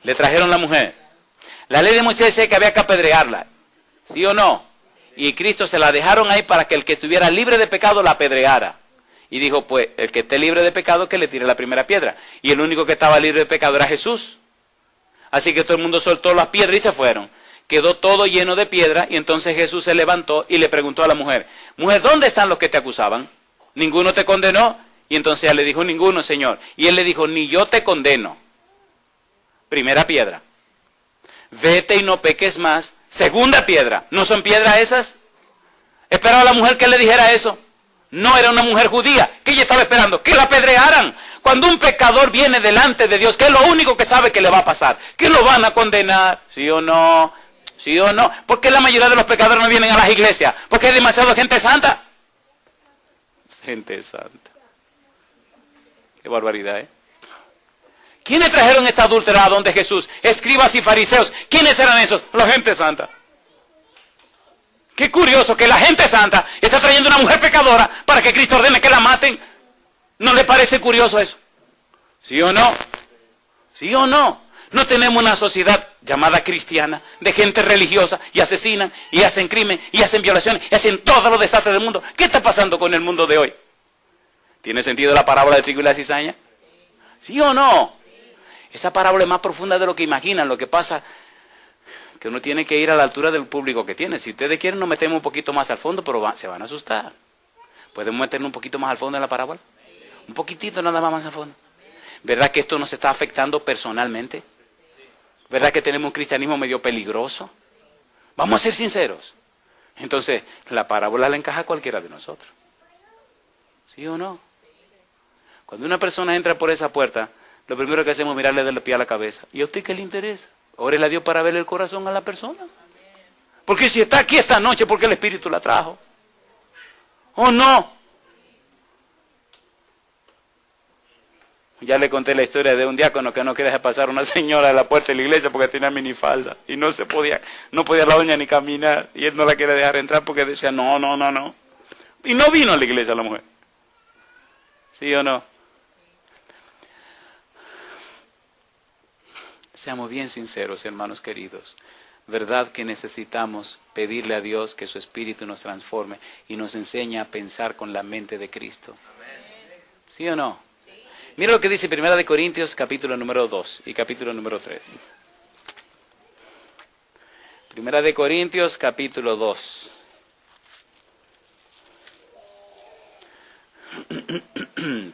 Le trajeron la mujer. La ley de Moisés decía que había que apedrearla, ¿sí o no? Y Cristo se la dejaron ahí para que el que estuviera libre de pecado la apedreara. Y dijo: pues, el que esté libre de pecado, que le tire la primera piedra. Y el único que estaba libre de pecado era Jesús. Así que todo el mundo soltó las piedras y se fueron. Quedó todo lleno de piedra, y entonces Jesús se levantó y le preguntó a la mujer: mujer, ¿dónde están los que te acusaban? ¿Ninguno te condenó? Y entonces ella le dijo: ninguno, Señor. Y él le dijo: ni yo te condeno. Primera piedra. Vete y no peques más. Segunda piedra. ¿No son piedras esas? Esperaba la mujer que le dijera eso. No era una mujer judía. ¿Qué ella estaba esperando? Que la apedrearan. Cuando un pecador viene delante de Dios, ¿qué es lo único que sabe que le va a pasar? Que lo van a condenar. ¿Sí o no? ¿Sí o no? ¿Por qué la mayoría de los pecadores no vienen a las iglesias? Porque hay demasiada gente santa. Gente santa. Qué barbaridad, ¿eh? ¿Quiénes trajeron esta adúltera a donde Jesús? Escribas y fariseos. ¿Quiénes eran esos? La gente santa. Qué curioso que la gente santa está trayendo una mujer pecadora para que Cristo ordene que la maten. ¿No le parece curioso eso? ¿Sí o no? ¿Sí o no? No tenemos una sociedad llamada cristiana de gente religiosa y asesinan y hacen crimen y hacen violaciones y hacen todos los desastres del mundo. ¿Qué está pasando con el mundo de hoy? ¿Tiene sentido la parábola de trigo y la cizaña? ¿Sí o no? Esa parábola es más profunda de lo que imaginan. Lo que pasa que uno tiene que ir a la altura del público que tiene. Si ustedes quieren nos metemos un poquito más al fondo, pero se van a asustar. ¿Podemos meternos un poquito más al fondo en la parábola? Un poquitito nada más al fondo. ¿Verdad que esto nos está afectando personalmente? ¿Verdad que tenemos un cristianismo medio peligroso? Vamos a ser sinceros. Entonces, la parábola la encaja a cualquiera de nosotros. ¿Sí o no? Cuando una persona entra por esa puerta, lo primero que hacemos es mirarle del pie a la cabeza. ¿Y a usted qué le interesa? Órele a Dios para verle el corazón a la persona. Porque si está aquí esta noche, porque el Espíritu la trajo. ¿O no? Ya le conté la historia de un diácono que no quería dejar pasar a una señora a la puerta de la iglesia porque tenía minifalda y no podía la doña ni caminar y él no la quería dejar entrar porque decía no. Y no vino a la iglesia la mujer. ¿Sí o no? Seamos bien sinceros, hermanos queridos. ¿Verdad que necesitamos pedirle a Dios que su Espíritu nos transforme y nos enseñe a pensar con la mente de Cristo? ¿Sí o no? Mira lo que dice 1 Corintios capítulo número 2 y capítulo número 3. 1 Corintios capítulo 2.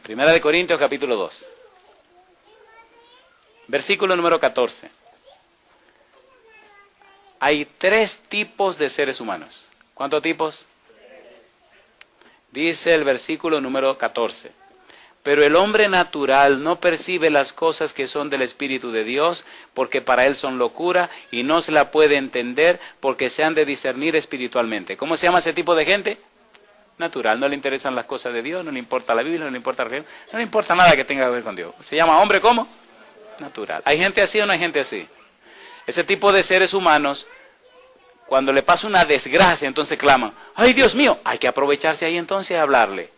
1 Corintios capítulo 2. Versículo número 14. Hay 3 tipos de seres humanos. ¿Cuántos tipos? Dice el versículo número 14. Pero el hombre natural no percibe las cosas que son del Espíritu de Dios, porque para él son locura, y no se la puede entender, porque se han de discernir espiritualmente. ¿Cómo se llama ese tipo de gente? Natural. No le interesan las cosas de Dios, no le importa la Biblia, no le importa la religión, no le importa nada que tenga que ver con Dios. ¿Se llama hombre cómo? Natural. ¿Hay gente así o no hay gente así? Ese tipo de seres humanos, cuando le pasa una desgracia, entonces claman, ¡ay, Dios mío! Hay que aprovecharse ahí entonces y hablarle.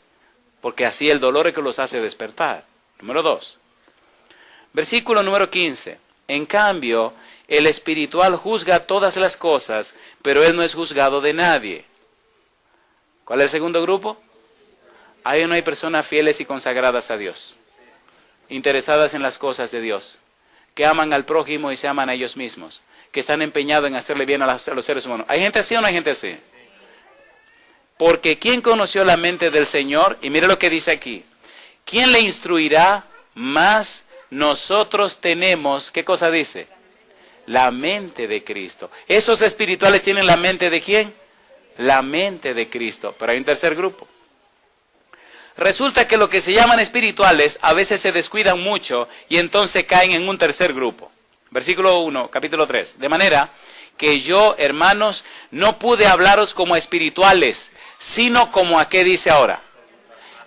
Porque así el dolor es que los hace despertar. Número 2. Versículo número 15. En cambio, el espiritual juzga todas las cosas, pero él no es juzgado de nadie. ¿Cuál es el segundo grupo? Ahí no hay personas fieles y consagradas a Dios, interesadas en las cosas de Dios, que aman al prójimo y se aman a ellos mismos, que están empeñados en hacerle bien a los seres humanos. ¿Hay gente así o no hay gente así? Porque ¿quién conoció la mente del Señor? Y mire lo que dice aquí. ¿Quién le instruirá? Más nosotros tenemos, ¿qué cosa dice? La mente de Cristo. ¿Esos espirituales tienen la mente de quién? La mente de Cristo. Pero hay un tercer grupo. Resulta que lo que se llaman espirituales a veces se descuidan mucho y entonces caen en un tercer grupo. Versículo 1, capítulo 3. De manera que yo, hermanos, no pude hablaros como espirituales, sino como a qué dice ahora,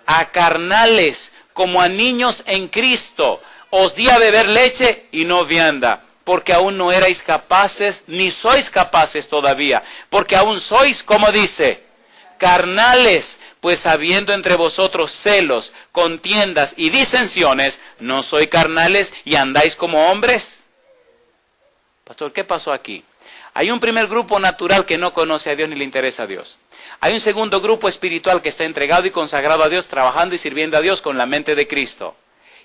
a carnales, como a niños en Cristo. Os di a beber leche y no vianda, porque aún no erais capaces, ni sois capaces todavía, porque aún sois, como dice, carnales, pues habiendo entre vosotros celos, contiendas y disensiones, ¿no sois carnales y andáis como hombres? Pastor, ¿qué pasó aquí? Hay un primer grupo natural que no conoce a Dios ni le interesa a Dios. Hay un segundo grupo espiritual que está entregado y consagrado a Dios, trabajando y sirviendo a Dios con la mente de Cristo.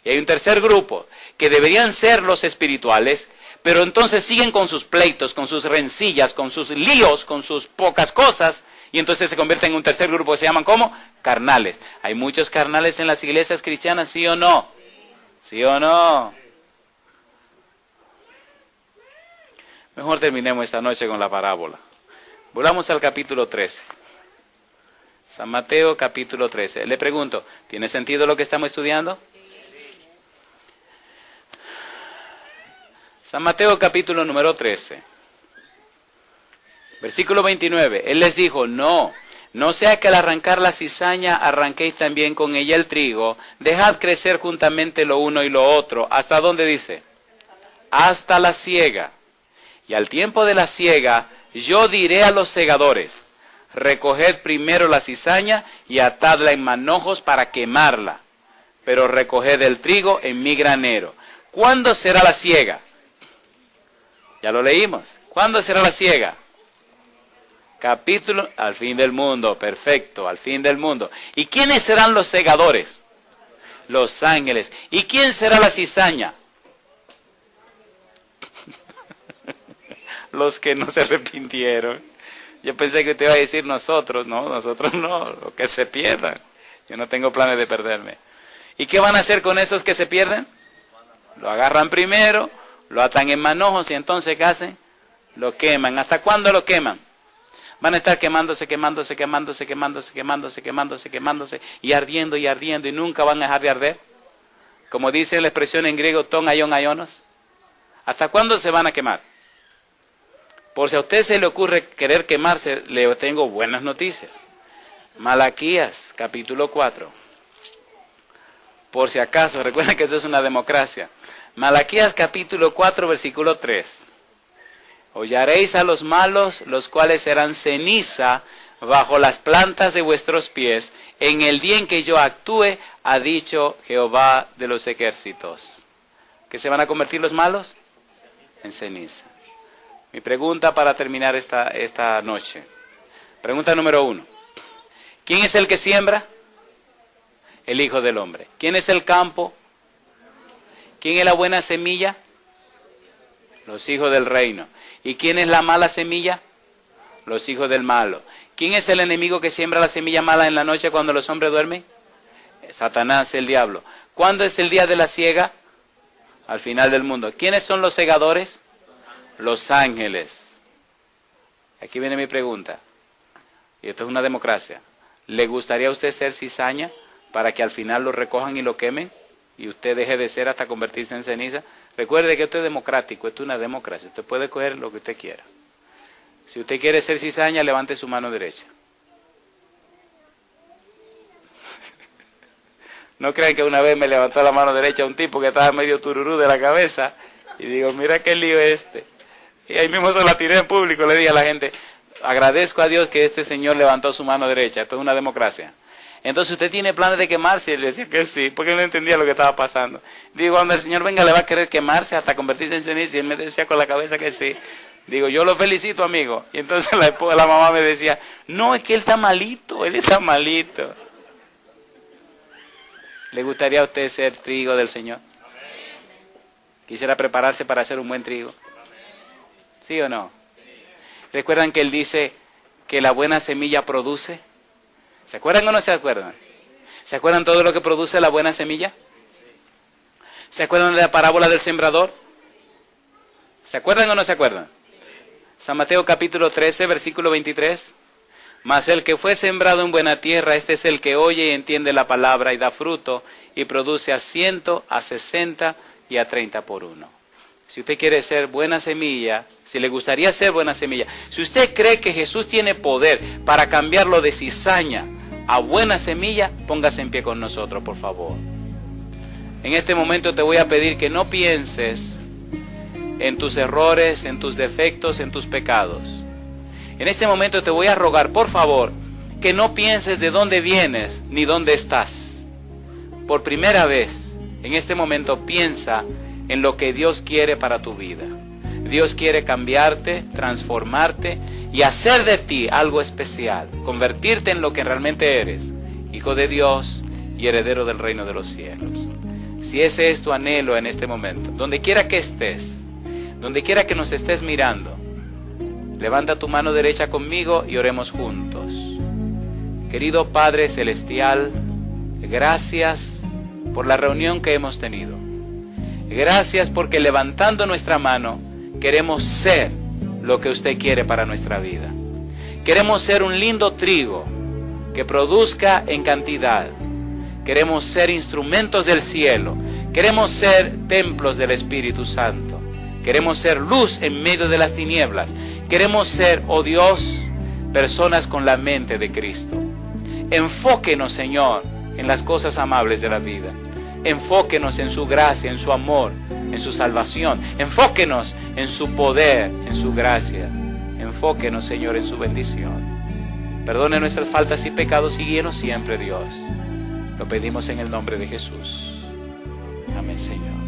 Y hay un tercer grupo que deberían ser los espirituales, pero entonces siguen con sus pleitos, con sus rencillas, con sus líos, con sus pocas cosas, y entonces se convierten en un tercer grupo que se llaman ¿cómo? Carnales. ¿Hay muchos carnales en las iglesias cristianas, sí o no? ¿Sí o no? Mejor terminemos esta noche con la parábola. Volvamos al capítulo 13. San Mateo capítulo 13. Le pregunto, ¿tiene sentido lo que estamos estudiando? San Mateo capítulo número 13. Versículo 29. Él les dijo, no sea que al arrancar la cizaña arranquéis también con ella el trigo. Dejad crecer juntamente lo uno y lo otro. ¿Hasta dónde dice? Hasta la siega. Y al tiempo de la siega, yo diré a los segadores, recoged primero la cizaña y atadla en manojos para quemarla, pero recoged el trigo en mi granero. ¿Cuándo será la siega? Ya lo leímos. ¿Cuándo será la siega? Capítulo, al fin del mundo, perfecto, al fin del mundo. ¿Y quiénes serán los segadores? Los ángeles. ¿Y quién será la cizaña? Los que no se arrepintieron. Yo pensé que usted iba a decir nosotros. No, nosotros no, los que se pierdan. Yo no tengo planes de perderme. ¿Y qué van a hacer con esos que se pierden? Lo agarran primero, lo atan en manojos y entonces ¿qué hacen? Lo queman. ¿Hasta cuándo lo queman? Van a estar quemándose y ardiendo y nunca van a dejar de arder. Como dice la expresión en griego, ton aion aionos. ¿Hasta cuándo se van a quemar? Por si a usted se le ocurre querer quemarse, le tengo buenas noticias. Malaquías, capítulo 4. Por si acaso, recuerden que esto es una democracia. Malaquías, capítulo 4, versículo 3. Hollaréis a los malos, los cuales serán ceniza bajo las plantas de vuestros pies, en el día en que yo actúe, ha dicho Jehová de los ejércitos. ¿Qué se van a convertir los malos? En ceniza. Mi pregunta para terminar esta noche. Pregunta número 1. ¿Quién es el que siembra? El Hijo del Hombre. ¿Quién es el campo? ¿Quién es la buena semilla? Los hijos del reino. ¿Y quién es la mala semilla? Los hijos del malo. ¿Quién es el enemigo que siembra la semilla mala en la noche cuando los hombres duermen? Satanás, el diablo. ¿Cuándo es el día de la siega? Al final del mundo. ¿Quiénes son los segadores? Los ángeles. Aquí viene mi pregunta. Y esto es una democracia. ¿Le gustaría a usted ser cizaña para que al final lo recojan y lo quemen? Y usted deje de ser hasta convertirse en ceniza. Recuerde que esto es democrático, esto es una democracia. Usted puede coger lo que usted quiera. Si usted quiere ser cizaña, levante su mano derecha. No crean que una vez me levantó la mano derecha un tipo que estaba medio tururú de la cabeza. Y digo, mira qué lío es este. Y ahí mismo se la tiré en público, le dije a la gente, agradezco a Dios que este señor levantó su mano derecha. Esto es una democracia. Entonces usted tiene planes de quemarse, y él decía que sí, porque él no entendía lo que estaba pasando. Digo, cuando el Señor venga le va a querer quemarse hasta convertirse en ceniza, y él me decía con la cabeza que sí. Digo, yo lo felicito, amigo. Y entonces la mamá me decía, no, es que él está malito, él está malito. ¿Le gustaría a usted ser trigo del Señor? ¿Quisiera prepararse para hacer un buen trigo? ¿Sí o no? ¿Recuerdan que él dice que la buena semilla produce? ¿Se acuerdan o no se acuerdan? ¿Se acuerdan todo lo que produce la buena semilla? ¿Se acuerdan de la parábola del sembrador? ¿Se acuerdan o no se acuerdan? San Mateo capítulo 13, versículo 23. Mas el que fue sembrado en buena tierra, este es el que oye y entiende la palabra y da fruto y produce a 100, a 60 y a 30 por uno. Si usted quiere ser buena semilla, si le gustaría ser buena semilla, si usted cree que Jesús tiene poder para cambiarlo de cizaña a buena semilla, póngase en pie con nosotros, por favor. En este momento te voy a pedir que no pienses en tus errores, en tus defectos, en tus pecados. En este momento te voy a rogar, por favor, que no pienses de dónde vienes ni dónde estás. Por primera vez, en este momento piensa en lo que Dios quiere para tu vida. Dios quiere cambiarte, transformarte y hacer de ti algo especial, convertirte en lo que realmente eres, hijo de Dios y heredero del reino de los cielos. Si ese es tu anhelo en este momento, donde quiera que estés, donde quiera que nos estés mirando, levanta tu mano derecha conmigo y oremos juntos. Querido Padre Celestial, gracias por la reunión que hemos tenido. Gracias porque levantando nuestra mano queremos ser lo que usted quiere para nuestra vida. Queremos ser un lindo trigo que produzca en cantidad. Queremos ser instrumentos del cielo. Queremos ser templos del Espíritu Santo. Queremos ser luz en medio de las tinieblas. Queremos ser, oh Dios, personas con la mente de Cristo. Enfóquenos, Señor, en las cosas amables de la vida. Enfóquenos en su gracia, en su amor, en su salvación. Enfóquenos en su poder, en su gracia. Enfóquenos, Señor, en su bendición. Perdone nuestras faltas y pecados y guíenos siempre, Dios. Lo pedimos en el nombre de Jesús. Amén, Señor.